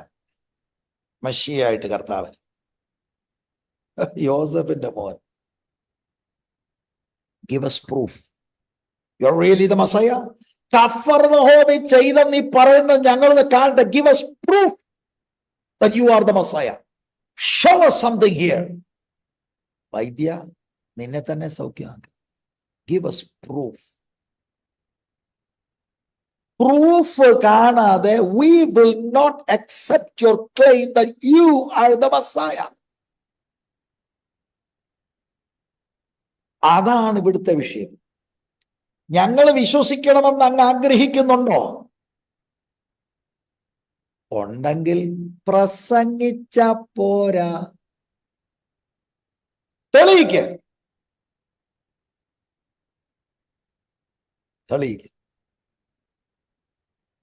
മശിയായിട്ട് കർത്താവൻ. യോസഫിന്റെ മോൻ, give us proof you're really the Messiah. കഫർന്നഹൂമിൽ ചെയ്ത നീ പറയുന്നത് ഞങ്ങളൊന്ന് കാണട്ടെ. give us proof that you are the Messiah. show us something here. വൈദ്യ, നിന്നെ തന്നെ സൗഖ്യമാക്കി. give us proof. പ്രൂഫ് കാണാതെ we will not accept your claim that you are the Messiah. അതാണ് ഇവിടുത്തെ വിഷയം. ഞങ്ങൾ വിശ്വസിക്കണമെന്ന് അങ്ങ് ആഗ്രഹിക്കുന്നുണ്ടോ? ഉണ്ടെങ്കിൽ പ്രസംഗിച്ച പോരാ, തെളിയിക്ക്.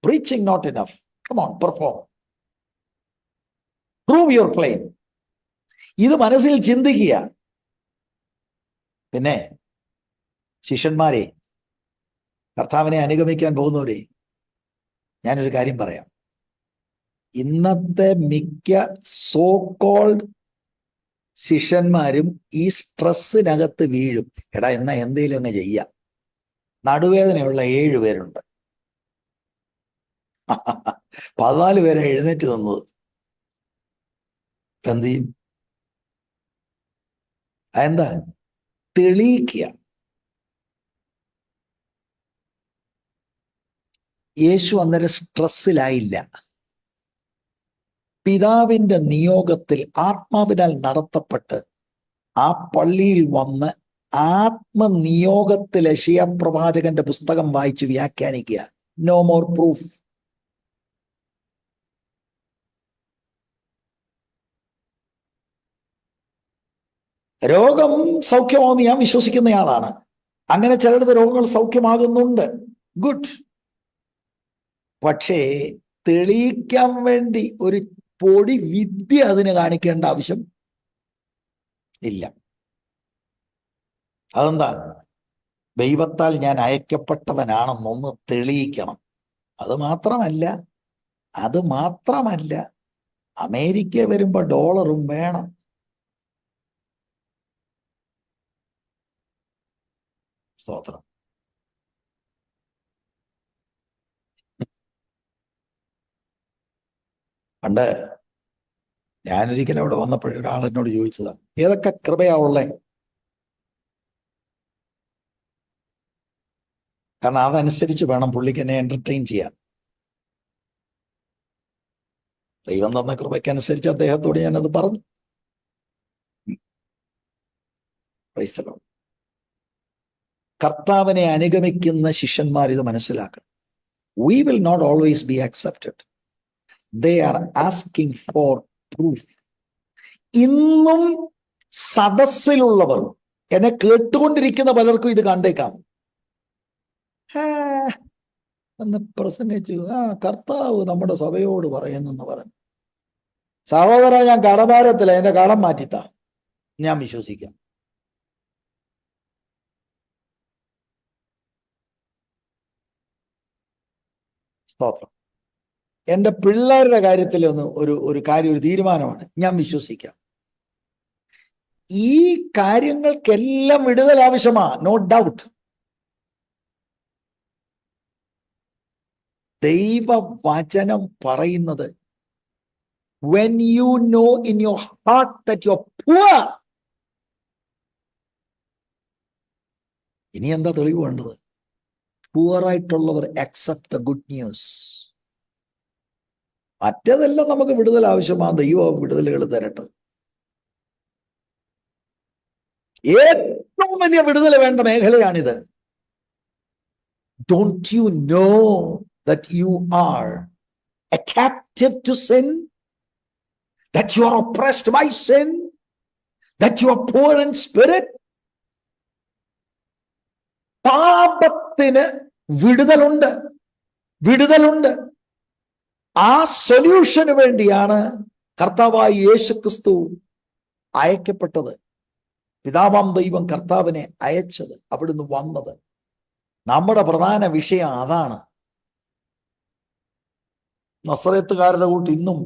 Preaching not enough. Come on, perform. Prove your claim. ഇത് മനസ്സിൽ ചിന്തിക്കുക. പിന്നെ ശിഷ്യന്മാരെ, കർത്താവിനെ അനുഗമിക്കാൻ പോകുന്നവരെ, ഞാനൊരു കാര്യം പറയാം. ഇന്നത്തെ മിക്ക സോ കോൾഡ് ശിഷ്യന്മാരും ഈ സ്ട്രെസ്സിനകത്ത് വീഴും. എടാ, എന്നാ എന്തെങ്കിലും അങ്ങ് ചെയ്യാം. നടുവേദനയുള്ള 7 പേരുണ്ട്. 14 പേരെ എഴുന്നേറ്റ് നിന്നത്. എന്ത് ചെയ്യും? അതെന്താ? തെളിയിക്കുക. യേശു അന്നേരം സ്ട്രെസ്സിലായില്ല. പിതാവിന്റെ നിയോഗത്തിൽ ആത്മാവിനാൽ നടത്തപ്പെട്ട് ആ പള്ളിയിൽ വന്ന് ആത്മനിയോഗത്തിൽ യെശയ്യാ പ്രവാചകന്റെ പുസ്തകം വായിച്ച് വ്യാഖ്യാനിക്കുക. No more proof. രോഗം സൗഖ്യമാകുമെന്ന് ഞാൻ വിശ്വസിക്കുന്നയാളാണ്. അങ്ങനെ ചിലരുടെ രോഗങ്ങൾ സൗഖ്യമാകുന്നുണ്ട്. ഗുഡ്. പക്ഷേ തെളിയിക്കാൻ വേണ്ടി ഒരു പൊടി വിദ്യ അതിന് കാണിക്കേണ്ട ആവശ്യം ഇല്ല. അതെന്താ? ദൈവത്താൽ ഞാൻ അയക്കപ്പെട്ടവനാണെന്നൊന്ന് തെളിയിക്കണം. അത് മാത്രമല്ല അമേരിക്ക വരുമ്പോ ഡോളറും വേണം. സ്തോത്രം. പണ്ട് ഞാനൊരിക്കലും അവിടെ വന്നപ്പോഴേ ഒരാൾ എന്നോട് ചോദിച്ചതാ, ഏതൊക്കെ കൃപയാ ഉള്ളേ? കാരണം അതനുസരിച്ച് വേണം പുള്ളിക്ക് എന്നെ എന്റർടൈൻ ചെയ്യാൻ. ദൈവം തന്ന കൃപയ്ക്കനുസരിച്ച് അദ്ദേഹത്തോട് ഞാനത് പറഞ്ഞു. Praise the Lord. കർത്താവിനെ അനുഗമിക്കുന്ന ശിഷ്യന്മാർ ഇത് മനസ്സിലാക്കണം. We will not always be accepted. They are asking for proof. ഇന്നും സദസ്സിലുള്ളവർ, എന്നെ കേട്ടുകൊണ്ടിരിക്കുന്ന പലർക്കും ഇത് കണ്ടേക്കാം. എന്ന് പ്രസംഗിച്ചു, കർത്താവ് നമ്മുടെ സഭയോട് പറയുന്നെന്ന് പറഞ്ഞു. സഹോദര, ഞാൻ കടഭാരത്തില, എന്റെ കടം മാറ്റിത്താ, ഞാൻ വിശ്വസിക്കാം. സ്തോത്രം. എന്റെ പിള്ളേരുടെ കാര്യത്തിൽ ഒരു കാര്യം, ഒരു തീരുമാനമാണ്, ഞാൻ വിശ്വസിക്കാം. ഈ കാര്യങ്ങൾക്കെല്ലാം വിടുതൽ ആവശ്യമാ, നോ ഡൗട്ട്. ദൈവവചനം പറയുന്നത്, when you know in your heart that you're poor. ഇനി എന്താ തെളിവ് വേണ്ടത്? പൂവർ ആയിട്ടുള്ളവർ accept the good news. മറ്റേതെല്ലാം നമുക്ക് വിടുതൽ ആവശ്യമാണ്. ദൈവം വിടുതലുകൾ തരട്ടെ. ഏറ്റവും വലിയ വിടുതൽ വേണ്ട മേഖലയാണിത്. Don't you know that you are a captive to sin? That you are oppressed by sin? That you are poor in spirit? പാപത്തിന് വിടുതലുണ്ട്, വിടുതലുണ്ട്. ആ സൊല്യൂഷന് വേണ്ടിയാണ് കർത്താവായ യേശുക്രിസ്തു അയക്കപ്പെട്ടത്. പിതാവാം ദൈവം കർത്താവിനെ അയച്ചത്, അവിടുന്ന് വന്നത്. നമ്മുടെ പ്രധാന വിഷയം അതാണ്. നസറേത്തുകാരുടെ കൂട്ട് ഇന്നും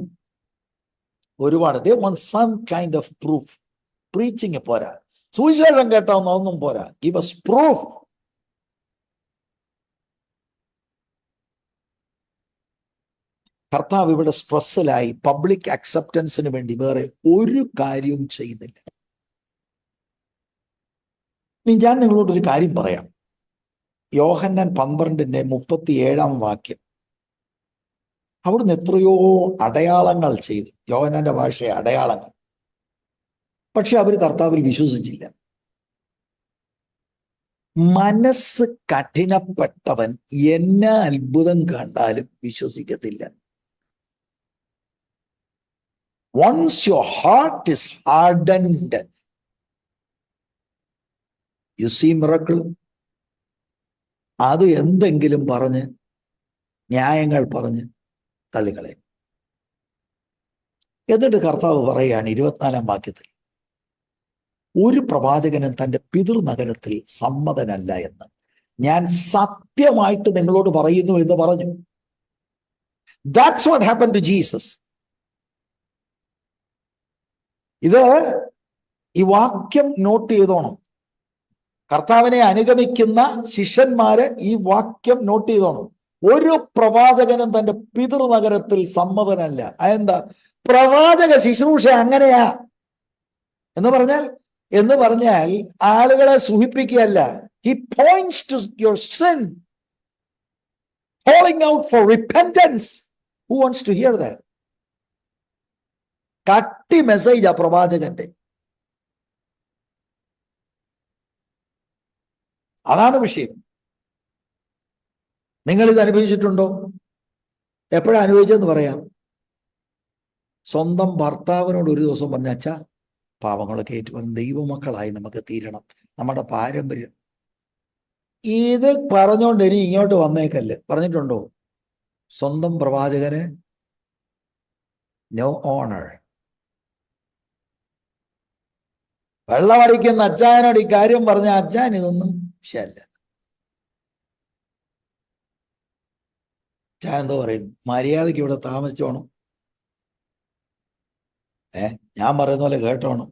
ഒരുപാട് they want some kind of proof. Preaching പോരാ, സുവിശേഷം കേട്ടാവുന്ന ഒന്നും പോരാ, give us proof. കർത്താവ് ഇവിടെ സ്ട്രെസ്സിലായി പബ്ലിക് അക്സെപ്റ്റൻസിന് വേണ്ടി വേറെ ഒരു കാര്യവും ചെയ്യുന്നില്ല. ഇനി ഞാൻ നിങ്ങളോടൊരു കാര്യം പറയാം. യോഹന്നാൻ 12:37 അവിടുന്ന് എത്രയോ അടയാളങ്ങൾ ചെയ്തു. യോഹന്നാന്റെ ഭാഷയെ അടയാളങ്ങൾ. പക്ഷെ അവർ കർത്താവിൽ വിശ്വസിച്ചില്ല. മനസ്സ് കഠിനപ്പെട്ടവൻ എന്നെ അത്ഭുതം കണ്ടാലും വിശ്വസിക്കത്തില്ല. Once your heart is hardened, you see miracle, അത് എന്തെങ്കിലും പറഞ്ഞ് ന്യായങ്ങൾ പറഞ്ഞ് തള്ളിക്കളെ. എന്നിട്ട് കർത്താവ് പറയുകയാണ് 24 ഒരു പ്രവാചകനും തൻ്റെ പിതൃനഗരത്തിൽ സമ്മതനല്ല എന്ന് ഞാൻ സത്യമായിട്ട് നിങ്ങളോട് പറയുന്നു എന്ന് പറഞ്ഞു. That's what happened to Jesus. ഈ വാക്യം നോട്ട് ചെയ്തോണം. കർത്താവിനെ അനുഗമിക്കുന്ന ശിഷ്യന്മാര് ഈ വാക്യം നോട്ട് ചെയ്തോണം. ഒരു പ്രവാചകനും തന്റെ പിതൃനഗരത്തിൽ സമ്മതനല്ല. അതെന്താ? പ്രവാചക ശുശ്രൂഷ അങ്ങനെയാ എന്ന് പറഞ്ഞാൽ ആളുകളെ സുഖിപ്പിക്കുകയല്ല. He points to your sin, calling out for repentance. Who wants to hear that? കട്ടി മെസ്സേജാ പ്രവാചകന്റെ. അതാണ് വിഷയം. നിങ്ങൾ ഇത് അനുഭവിച്ചിട്ടുണ്ടോ? എപ്പോഴാണ് അനുഭവിച്ചതെന്ന് പറയാം. സ്വന്തം ഭർത്താവിനോട് ഒരു ദിവസം പറഞ്ഞ, അച്ഛാ പാവങ്ങളൊക്കെ ഏറ്റുപറഞ്ഞ് ദൈവമക്കളായി നമുക്ക് തീരണം, നമ്മുടെ പാരമ്പര്യം. ഇത് പറഞ്ഞോണ്ട് ഇനി ഇങ്ങോട്ട് വന്നേക്കല്ല്. പറഞ്ഞിട്ടുണ്ടോ? സ്വന്തം പ്രവാചകന് നോ ഓണർ. വെള്ളമടിക്കുന്ന അച്ചായനോട് ഈ കാര്യം പറഞ്ഞ അച്ചായൻ ഇതൊന്നും വിഷയമല്ല. അച്ചായൻ എന്തോ പറയും, മര്യാദയ്ക്ക് ഇവിടെ താമസിച്ചോണം, ഞാൻ പറയുന്ന പോലെ കേട്ടോണം,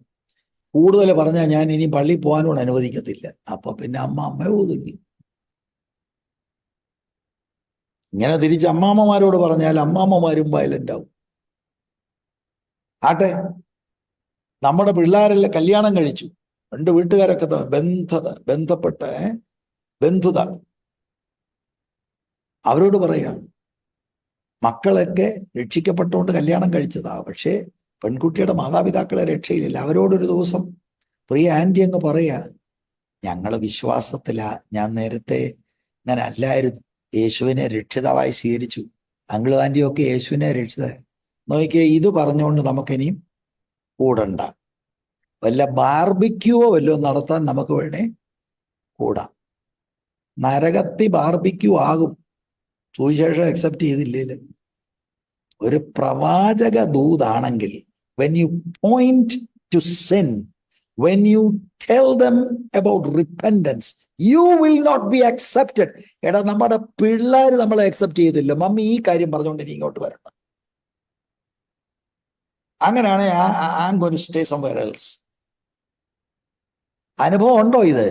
കൂടുതൽ പറഞ്ഞാൽ ഞാൻ ഇനി പള്ളി പോകാനോട് അനുവദിക്കത്തില്ല. അപ്പൊ പിന്നെ അമ്മ ഒതുങ്ങി. ഇങ്ങനെ തിരിച്ച് അമ്മാമ്മമാരോട് പറഞ്ഞാൽ അമ്മാമ്മമാരും വയലന്റ് ആവും. ആട്ടെ, നമ്മുടെ പിള്ളേരെല്ലാം കല്യാണം കഴിച്ചു, 2 വീട്ടുകാരൊക്കെ ബന്ധപ്പെട്ട ബന്ധുത. അവരോട് പറയാം, മക്കളൊക്കെ രക്ഷിക്കപ്പെട്ടുകൊണ്ട് കല്യാണം കഴിച്ചതാ, പക്ഷേ പെൺകുട്ടിയുടെ മാതാപിതാക്കളെ രക്ഷയില്ല. അവരോടൊരു ദിവസം പ്രിയ ആന്റി അങ്ങ് പറയാ, ഞങ്ങൾ വിശ്വാസത്തിലാ. ഞാൻ നേരത്തെ അങ്ങനെ അല്ലായിരുന്നു. യേശുവിനെ രക്ഷിതാവായി സ്വീകരിച്ചു. അങ്കിളും ആന്റിയും ഒക്കെ യേശുവിനെ രക്ഷിത. നോക്കിയേ, ഇത് പറഞ്ഞുകൊണ്ട് നമുക്കിനിയും കൂടണ്ട. വല്ല ബാർബിക്യൂവോ വല്ലോ നടത്താൻ നമുക്ക് വേണേ കൂടാം. നരകത്തി ബാർബിക്യൂ ആകും സുവിശേഷം അക്സെപ്റ്റ് ചെയ്തില്ലേലും. ഒരു പ്രവാചക ദൂതാണെങ്കിൽ when you point to sin, when you tell them about repentance, you will not be accepted. എടാ, നമ്മുടെ പിള്ളേർ നമ്മളെ അക്സെപ്റ്റ് ചെയ്തില്ല. മമ്മി ഈ കാര്യം പറഞ്ഞുകൊണ്ട് ഇനി ഇങ്ങോട്ട് വരണം. അങ്ങനെയാണ് I'm going to stay somewhere else. അനുഭവം ഉണ്ടോ? ഇത്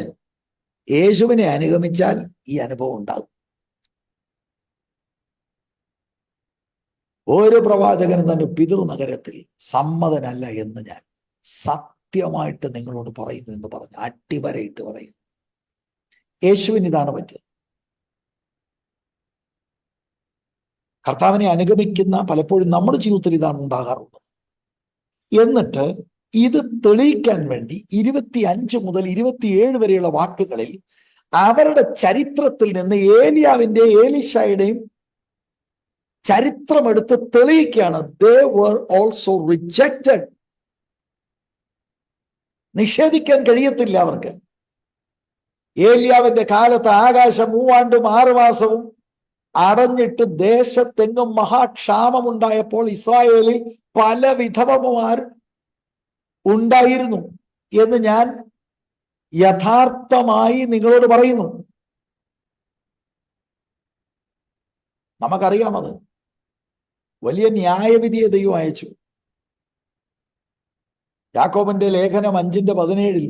യേശുവിനെ അനുഗമിച്ചാൽ ഈ അനുഭവം ഉണ്ടാകും. ഒരു പ്രവാചകനും തന്റെ പിതൃനഗരത്തിൽ സമ്മതനല്ല എന്ന് ഞാൻ സത്യമായിട്ട് നിങ്ങളോട് പറയുന്നു എന്ന് പറഞ്ഞ് അട്ടിവരയിട്ട് പറയുന്നു. യേശുവിന് ഇതാണ് പറ്റിയത്. കർത്താവിനെ അനുഗമിക്കുന്ന പലപ്പോഴും നമ്മുടെ ജീവിതത്തിൽ ഇതാണ് ഉണ്ടാകാറുള്ളത്. എന്നിട്ട് ഇത് തെളിയിക്കാൻ വേണ്ടി 25 മുതൽ 27 വരെയുള്ള വാക്കുകളിൽ അവരുടെ ചരിത്രത്തിൽ നിന്ന് ഏലിയാവിന്റെ ഏലീശായുടെയും ചരിത്രമെടുത്ത് തെളിയിക്കുകയാണ്. They were also rejected. നിഷേധിക്കാൻ കഴിയത്തില്ല അവർക്ക്. ഏലിയാവിന്റെ കാലത്ത് ആകാശം 3 ആണ്ടും 6 മാസവും അടഞ്ഞിട്ട് ദേശത്തെങ്ങും മഹാക്ഷാമമുണ്ടായപ്പോൾ ഇസ്രായേലിൽ പല വിധവമാർ ഉണ്ടായിരുന്നു എന്ന് ഞാൻ യഥാർത്ഥമായി നിങ്ങളോട് പറയുന്നു. നമുക്കറിയാമത്. വലിയ ന്യായവിധിയെ ദൈവം അയച്ചു. യാക്കോബിന്റെ ലേഖനം 5:17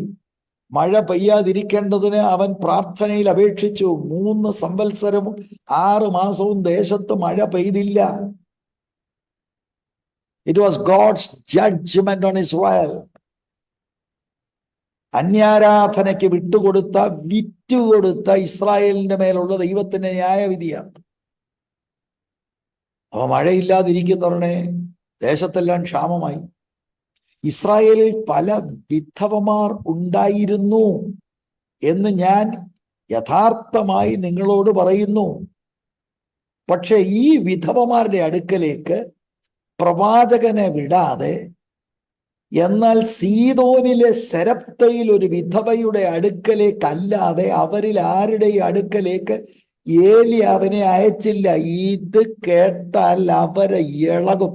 മഴ പെയ്യാതിരിക്കേണ്ടതിന് അവൻ പ്രാർത്ഥനയിൽ അപേക്ഷിച്ചു. 3 സംവത്സരവും 6 മാസവും ദേശത്ത് മഴ പെയ്തില്ല. It was God's judgment on Israel. അന്യാരാധനയ്ക്ക് വിറ്റുകൊടുത്ത ഇസ്രായേലിന്റെ മേലുള്ള ദൈവത്തിന്റെ ന്യായവിധിയാണ്. അവ മഴയില്ലാതിരിക്കുന്നവരുടെ ദേശത്തെല്ലാം ക്ഷാമമായി. ഇസ്രായേലിൽ പല വിധവമാർ ഉണ്ടായിരുന്നു എന്ന് ഞാൻ യഥാർത്ഥമായി നിങ്ങളോട് പറയുന്നു. പക്ഷെ ഈ വിധവമാരുടെ അടുക്കലേക്ക് പ്രവാചകനെ വിടാതെ, എന്നാൽ സീദോനിലെ സെരപ്തയിൽ ഒരു വിധവയുടെ അടുക്കലേക്കല്ലാതെ അവരിൽ ആരുടെയും അടുക്കലേക്ക് ഏലിയാവിനെ അയച്ചില്ല. ഇത് കേട്ടാൽ അവരെ ഇളകും.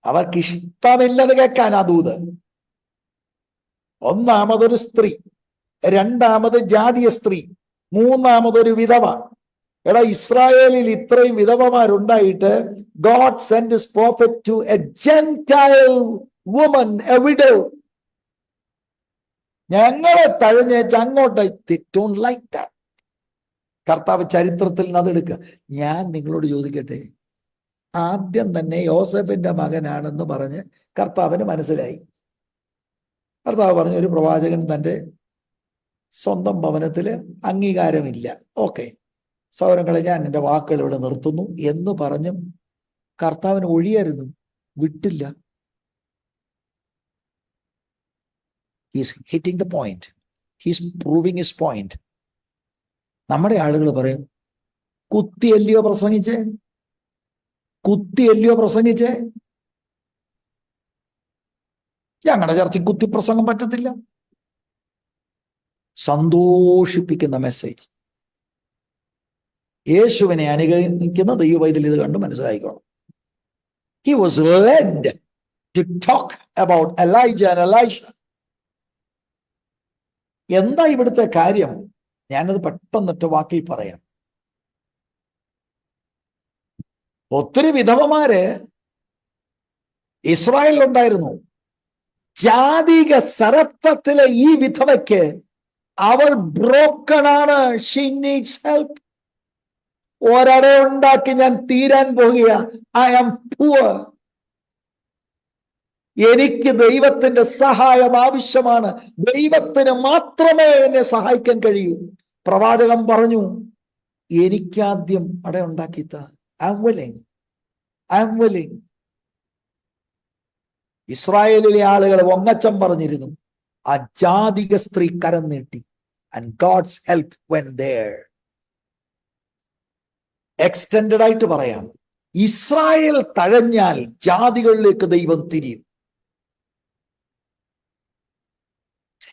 അവർക്കിഷ്ടമില്ലത് കേൾക്കാൻ ആ ദൂത്. ഒന്നാമതൊരു സ്ത്രീ, രണ്ടാമത് ജാതീയ സ്ത്രീ, മൂന്നാമതൊരു വിധവ. എടാ, ഇസ്രായേലിൽ ഇത്രയും വിധവമാരുണ്ടായിട്ട് God sent his prophet to a Gentile woman, a widow. ഞങ്ങളെ തഴഞ്ഞേച്ച് അങ്ങോട്ട്. don't like that. കർത്താവ് ചരിത്രത്തിൽ നിന്ന് അതെടുക്കുക. ഞാൻ നിങ്ങളോട് ചോദിക്കട്ടെ, ആദ്യം തന്നെ യോസഫിന്റെ മകനാണെന്ന് പറഞ്ഞ് കർത്താവിന് മനസ്സിലായി. കർത്താവ് പറഞ്ഞു, ഒരു പ്രവാചകൻ തൻ്റെ സ്വന്തം ഭവനത്തില് അംഗീകാരമില്ല. ഓക്കെ സൗരങ്ങളെ, ഞാൻ എൻ്റെ വാക്കുകൾ ഇവിടെ നിർത്തുന്നു എന്ന് പറഞ്ഞും കർത്താവിന് ഒഴിയായിരുന്നു, വിട്ടില്ല. He's hitting the point. He's proving his point. നമ്മുടെ ആളുകൾ പറയും, കുത്തിയല്ലയോ പ്രസംഗിച്ചേ. ഞങ്ങളുടെ ചർച്ചയ്ക്ക് കുത്തി പ്രസംഗം പറ്റത്തില്ല. സന്തോഷിപ്പിക്കുന്ന മെസ്സേജ്. യേശുവിനെ അനുഗമിക്കുന്ന ദൈവവൈതൽ ഇത് കണ്ട് മനസ്സിലായിക്കോണം. He was led to talk about Elijah and Elisha. എന്താ ഇവിടുത്തെ കാര്യം? ഞാനത് പെട്ടെന്നിട്ട് വാക്കിൽ പറയാം. ഒത്തിരി വിധവമാര് ഇസ്രായേലിലുണ്ടായിരുന്നു. ജാതിക സരത്വത്തിലെ ഈ വിധവയ്ക്ക് അവൾ ബ്രോക്കണാണ്. She needs help. ഒരട ഉണ്ടാക്കി ഞാൻ തീരാൻ പോകുക. I am poor. എനിക്ക് ദൈവത്തിന്റെ സഹായം ആവശ്യമാണ്. ദൈവത്തിന് മാത്രമേ എന്നെ സഹായിക്കാൻ കഴിയൂ. പ്രവാചകൻ പറഞ്ഞു, എനിക്കാദ്യം അട ഉണ്ടാക്കിത്ത. I am willing. ഇസ്രായേലിലെ ആളുകൾ ഒങ്ങച്ചം പറഞ്ഞിരുന്നു. ആ ജാതിക സ്ത്രീ കരം നീട്ടി. And God's help went there. Extended ആയിട്ട് പറയാം, ഇസ്രായേൽ തഴഞ്ഞാൽ ജാതികളിലേക്ക് ദൈവം തിരിയും.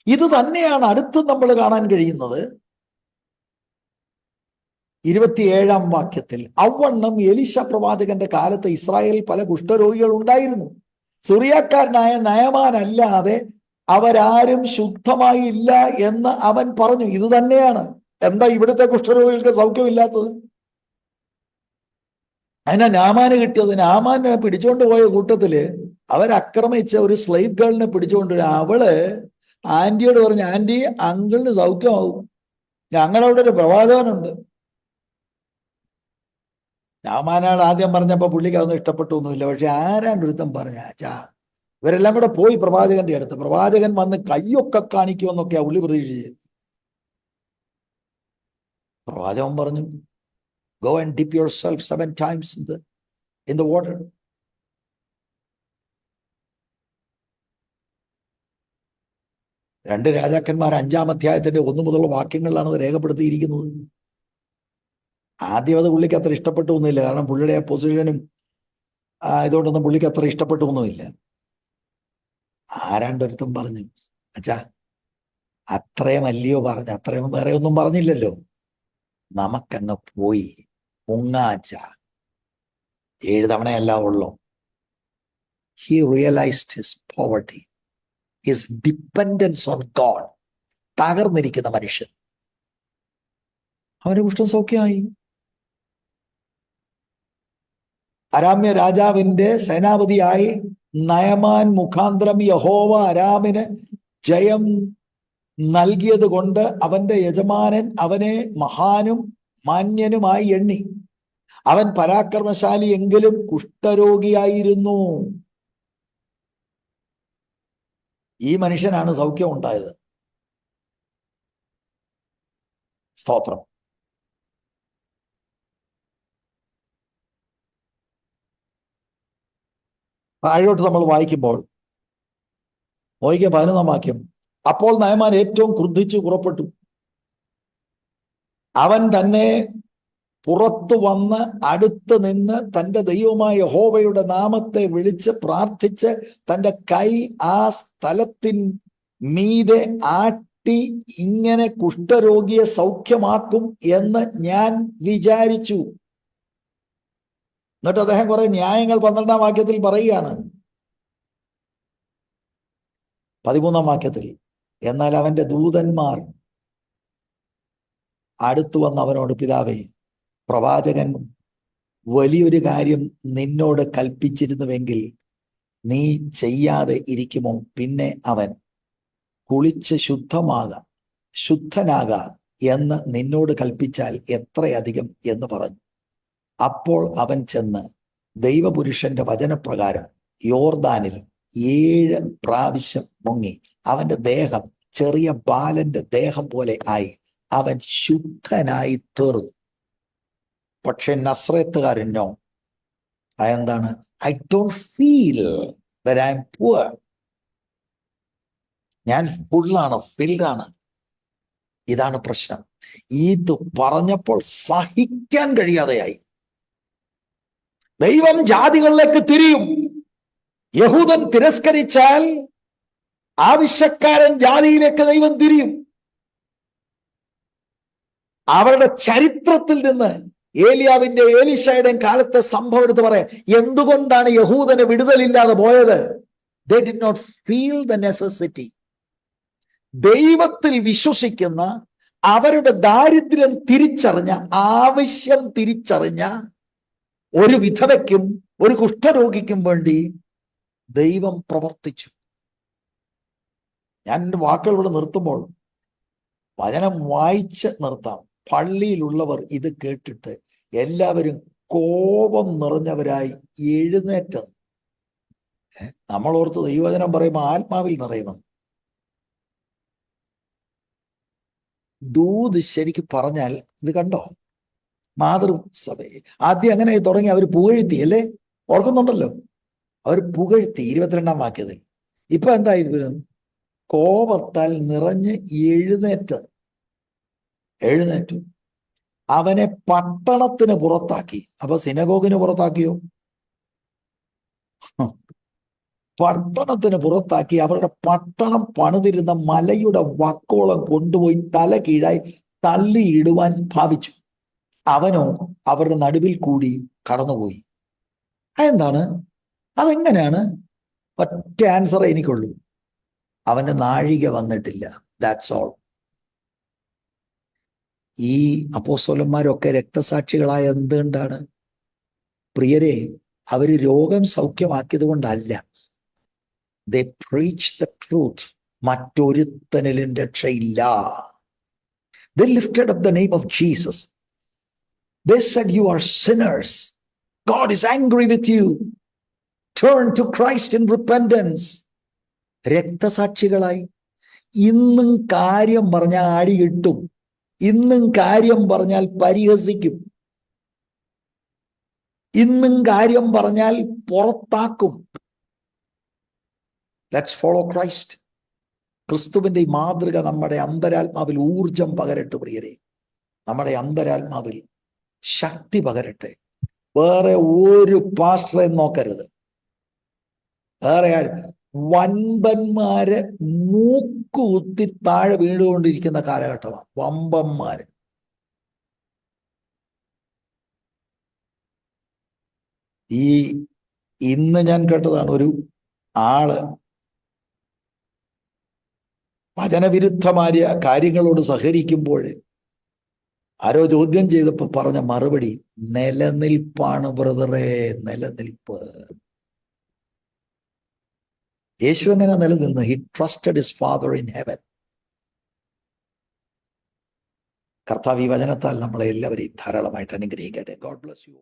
ഇത് തന്നെയാണ് അടുത്ത് നമ്മൾ കാണാൻ കഴിയുന്നത് 27-ാം വാക്യത്തിൽ. അവണ്ണം എലീശ പ്രവാചകന്റെ കാലത്ത് ഇസ്രായേലിൽ പല കുഷ്ഠരോഗികൾ ഉണ്ടായിരുന്നു. സിറിയക്കാരനായ നയമാൻ അല്ലാതെ അവരാരും ശുദ്ധമായി ഇല്ല എന്ന് അവൻ പറഞ്ഞു. ഇത് തന്നെയാണ്. എന്താ ഇവിടുത്തെ കുഷ്ഠരോഗികൾക്ക് സൗഖ്യമില്ലാത്തത്? അതിനാ നാമാന് കിട്ടിയത്. നാമാനെ പിടിച്ചോണ്ട് പോയ കൂട്ടത്തില് അവരക്രമിച്ച ഒരു സ്ലേവ് ഗേളിനെ പിടിച്ചുകൊണ്ട് അവള് ആന്റിയോട് പറഞ്ഞു, ആന്റി, അങ്കിളിന് സൗഖ്യമാവും, ഞങ്ങളവിടെ ഒരു പ്രവാചകനുണ്ട്. നാമാനാട് ആദ്യം പറഞ്ഞപ്പോ പുള്ളിക്ക് അതൊന്നും ഇഷ്ടപ്പെട്ടൊന്നുമില്ല. പക്ഷെ ആരാണ്ട് ഒരുത്തം പറഞ്ഞ ഇവരെല്ലാം കൂടെ പോയി പ്രവാചകന്റെ അടുത്ത്. പ്രവാചകൻ വന്ന് കയ്യൊക്കെ കാണിക്കുമെന്നൊക്കെയാ പുള്ളി പ്രതീക്ഷിച്ചത്. പ്രവാചകൻ പറഞ്ഞു, go and dip yourself 7 times in the water. രണ്ട് രാജാക്കന്മാർ 5-ാം അധ്യായത്തിന്റെ 1 മുതലുള്ള വാക്യങ്ങളിലാണ് അത് രേഖപ്പെടുത്തിയിരിക്കുന്നത്. ആദ്യം അത് പുള്ളിക്ക് അത്ര ഇഷ്ടപ്പെട്ടൊന്നുമില്ല. കാരണം പുള്ളിയുടെ ആ പൊസിഷനും ഇതുകൊണ്ടൊന്നും പുള്ളിക്ക് അത്ര ഇഷ്ടപ്പെട്ടൊന്നുമില്ല. ആരാണ്ടൊരുത്തും പറഞ്ഞു, അച്ഛാ അത്രയും അല്ലയോ പറഞ്ഞു, അത്രയും വേറെ ഒന്നും പറഞ്ഞില്ലല്ലോ, നമുക്കങ്ങ് പോയി മുങ്ങാച്ച, 7 തവണയല്ല ഉള്ളൂ. He realized his poverty, his dependence on God. തകർന്നിരിക്കുന്ന മനുഷ്യൻ, അവന്റെ കുഷ്ഠം സൗഖ്യമായി. അരാമ്യ രാജാവിന്റെ സേനാപതിയായി നയമാൻ മുഖാന്തരം യഹോവ അരാമിന് ജയം നൽകിയത് കൊണ്ട് അവന്റെ യജമാനൻ അവനെ മഹാനും മാന്യനുമായി എണ്ണി. അവൻ പരാക്രമശാലി എങ്കിലും കുഷ്ഠരോഗിയായിരുന്നു. ഈ മനുഷ്യനാണ് സൗഖ്യം ഉണ്ടായത്. സ്തോത്രം. താഴോട്ട് നമ്മൾ വായിക്കുമ്പോൾ 11-ാം വാക്യം. അപ്പോൾ നയമാൻ ഏറ്റവും ക്രുദ്ധിച്ചു പുറപ്പെട്ടു. അവൻ തന്നെ പുറത്തു വന്ന് അടുത്ത് നിന്ന് തന്റെ ദൈവമായ യഹോവയുടെ നാമത്തെ വിളിച്ച് പ്രാർത്ഥിച്ച് തന്റെ കൈ ആ സ്ഥലത്തിൻ മീതെ ആട്ടി, ഇങ്ങനെ കുഷ്ഠരോഗിയെ സൗഖ്യമാക്കും എന്ന് ഞാൻ വിചാരിച്ചു. എന്നിട്ട് അദ്ദേഹം കുറെ ന്യായങ്ങൾ 12-ാം വാക്യത്തിൽ പറയുകയാണ്. 13-ാം വാക്യത്തിൽ, എന്നാൽ അവന്റെ ദൂതന്മാർ അടുത്തു വന്ന് അവനോട്, പിതാവേ, പ്രവാചകൻ വലിയൊരു കാര്യം നിന്നോട് കൽപ്പിച്ചിരുന്നുവെങ്കിൽ നീ ചെയ്യാതെ ഇരിക്കുമോ? പിന്നെ അവൻ കുളിച്ച് ശുദ്ധനാക എന്ന് നിന്നോട് കൽപ്പിച്ചാൽ എത്രയധികം എന്ന് പറഞ്ഞു. അപ്പോൾ അവൻ ചെന്ന് ദൈവപുരുഷന്റെ വചനപ്രകാരം യോർദാനിൽ 7 പ്രാവശ്യം മുങ്ങി. അവന്റെ ദേഹം ചെറിയ ബാലന്റെ ദേഹം പോലെ ആയി. അവൻ ശുദ്ധനായി തീർന്നു. പക്ഷെ നസ്രേത്തുകാരനോ, അതെന്താണ്? I don't feel that I am poor. ഞാൻ ഫുള്ളാണ്, ഫിൽഡാണ്. ഇതാണ് പ്രശ്നം. ഇത് പറഞ്ഞപ്പോൾ സഹിക്കാൻ കഴിയാതെയായി. ദൈവം ജാതികളിലേക്ക് തിരിയും. യഹൂദൻ തിരസ്കരിച്ചാൽ ആവശ്യക്കാരൻ ജാതിയിലേക്ക് ദൈവം തിരിയും. അവരുടെ ചരിത്രത്തിൽ നിന്ന് ഏലിയാവിന്റെ ഏലീശയുടെയും കാലത്തെ സംഭവം എടുത്ത് പറയാം. എന്തുകൊണ്ടാണ് യഹൂദന് വിടുതലില്ലാതെ പോയത്? They did not feel the necessity. ദൈവത്തിൽ വിശ്വസിക്കുന്ന, അവരുടെ ദാരിദ്ര്യം തിരിച്ചറിഞ്ഞ, ആവശ്യം തിരിച്ചറിഞ്ഞ ഒരു വിധവയ്ക്കും ഒരു കുഷ്ഠരോഗിക്കും വേണ്ടി ദൈവം പ്രവർത്തിച്ചു. ഞാൻ എൻ്റെ വാക്കുകൾ ഇവിടെ നിർത്തുമ്പോൾ വചനം വായിച്ച് നിർത്താം. പള്ളിയിലുള്ളവർ ഇത് കേട്ടിട്ട് എല്ലാവരും കോപം നിറഞ്ഞവരായി എഴുന്നേറ്റ്. നമ്മൾ ഓർത്ത് ദൈവവചനം പറയുമ്പോൾ ആത്മാവിൽ നിറയുമെന്ന്. ദൂത് ശരിക്കും പറഞ്ഞാൽ ഇത് കണ്ടോ, മാതൃസഭയെ ആദ്യം അങ്ങനെ തുടങ്ങി അവർ പുകഴ്ത്തി, അല്ലേ? ഓർക്കുന്നുണ്ടല്ലോ, അവർ പുകഴ്ത്തി 22-ാം വാക്യത്തിൽ. ഇപ്പൊ എന്തായി? കോപത്താൽ നിറഞ്ഞ് എഴുന്നേറ്റു അവനെ പട്ടണത്തിന് പുറത്താക്കി. അപ്പൊ സിനഗോഗിന് പുറത്താക്കിയോ? പട്ടണത്തിന് പുറത്താക്കി. അവരുടെ പട്ടണം പണിതിരുന്ന മലയുടെ വക്കോളം കൊണ്ടുപോയി തല കീഴായി തള്ളിയിടുവാൻ ഭാവിച്ചു. അവനോ അവരുടെ നടുവിൽ കൂടി കടന്നുപോയി. അതെന്താണ്? അതെങ്ങനെയാണ്? ഒറ്റ ആൻസറേ എനിക്കുള്ളൂ. അവന്റെ നാഴിക വന്നിട്ടില്ല. That's all. ഈ അപ്പോസ്തലന്മാരൊക്കെ രക്തസാക്ഷികളായ എന്തുകൊണ്ടാണ് പ്രിയരെ? അവര് രോഗം സൗഖ്യമാക്കിയത് കൊണ്ടല്ല. They preach the truth. മറ്റൊരുത്തനിലും രക്ഷയില്ല. They lifted up the name of Jesus. They said, you are sinners. God is angry with you. Turn to Christ in repentance. രക്തസാക്ഷികളായി. ഇന്നും കാര്യം പറഞ്ഞാൽ അടി കിട്ടും. ഇന്നും കാര്യം പറഞ്ഞാൽ പരിഹസിക്കും. ഇന്നും കാര്യം പറഞ്ഞാൽ പുറത്താക്കും. Let's follow Christ. ക്രിസ്തുവിന്റെ ഈ മാതൃക നമ്മുടെ അന്തരാത്മാവിൽ ഊർജം പകരട്ടെ പ്രിയരെ. നമ്മുടെ അന്തരാത്മാവിൽ ശക്തി പകരട്ടെ. വേറെ ഒരു പാസ്റ്ററെ നോക്കരുത്. വേറെ ആരും. വൻപന്മാര് മൂക്കുകുത്തി താഴെ വീണുകൊണ്ടിരിക്കുന്ന കാലഘട്ടമാണ്. വമ്പന്മാര്. ഇന്ന് ഞാൻ കേട്ടതാണ്, ഒരു ആള് വചനവിരുദ്ധമായ കാര്യങ്ങളോട് സഹകരിക്കുമ്പോൾ ആരോ ചോദ്യം ചെയ്തപ്പോ പറഞ്ഞ മറുപടി, നിലനിൽപ്പാണ് ബ്രദറെ, നിലനിൽപ്പ്. യേശു എങ്ങനെ നിലനിന്ന്? He trusted his father in heaven. കർത്താവ് ഈ വചനത്താൽ നമ്മളെ എല്ലാവരെയും ധാരാളമായിട്ട് അനുഗ്രഹിക്കട്ടെ. God bless you.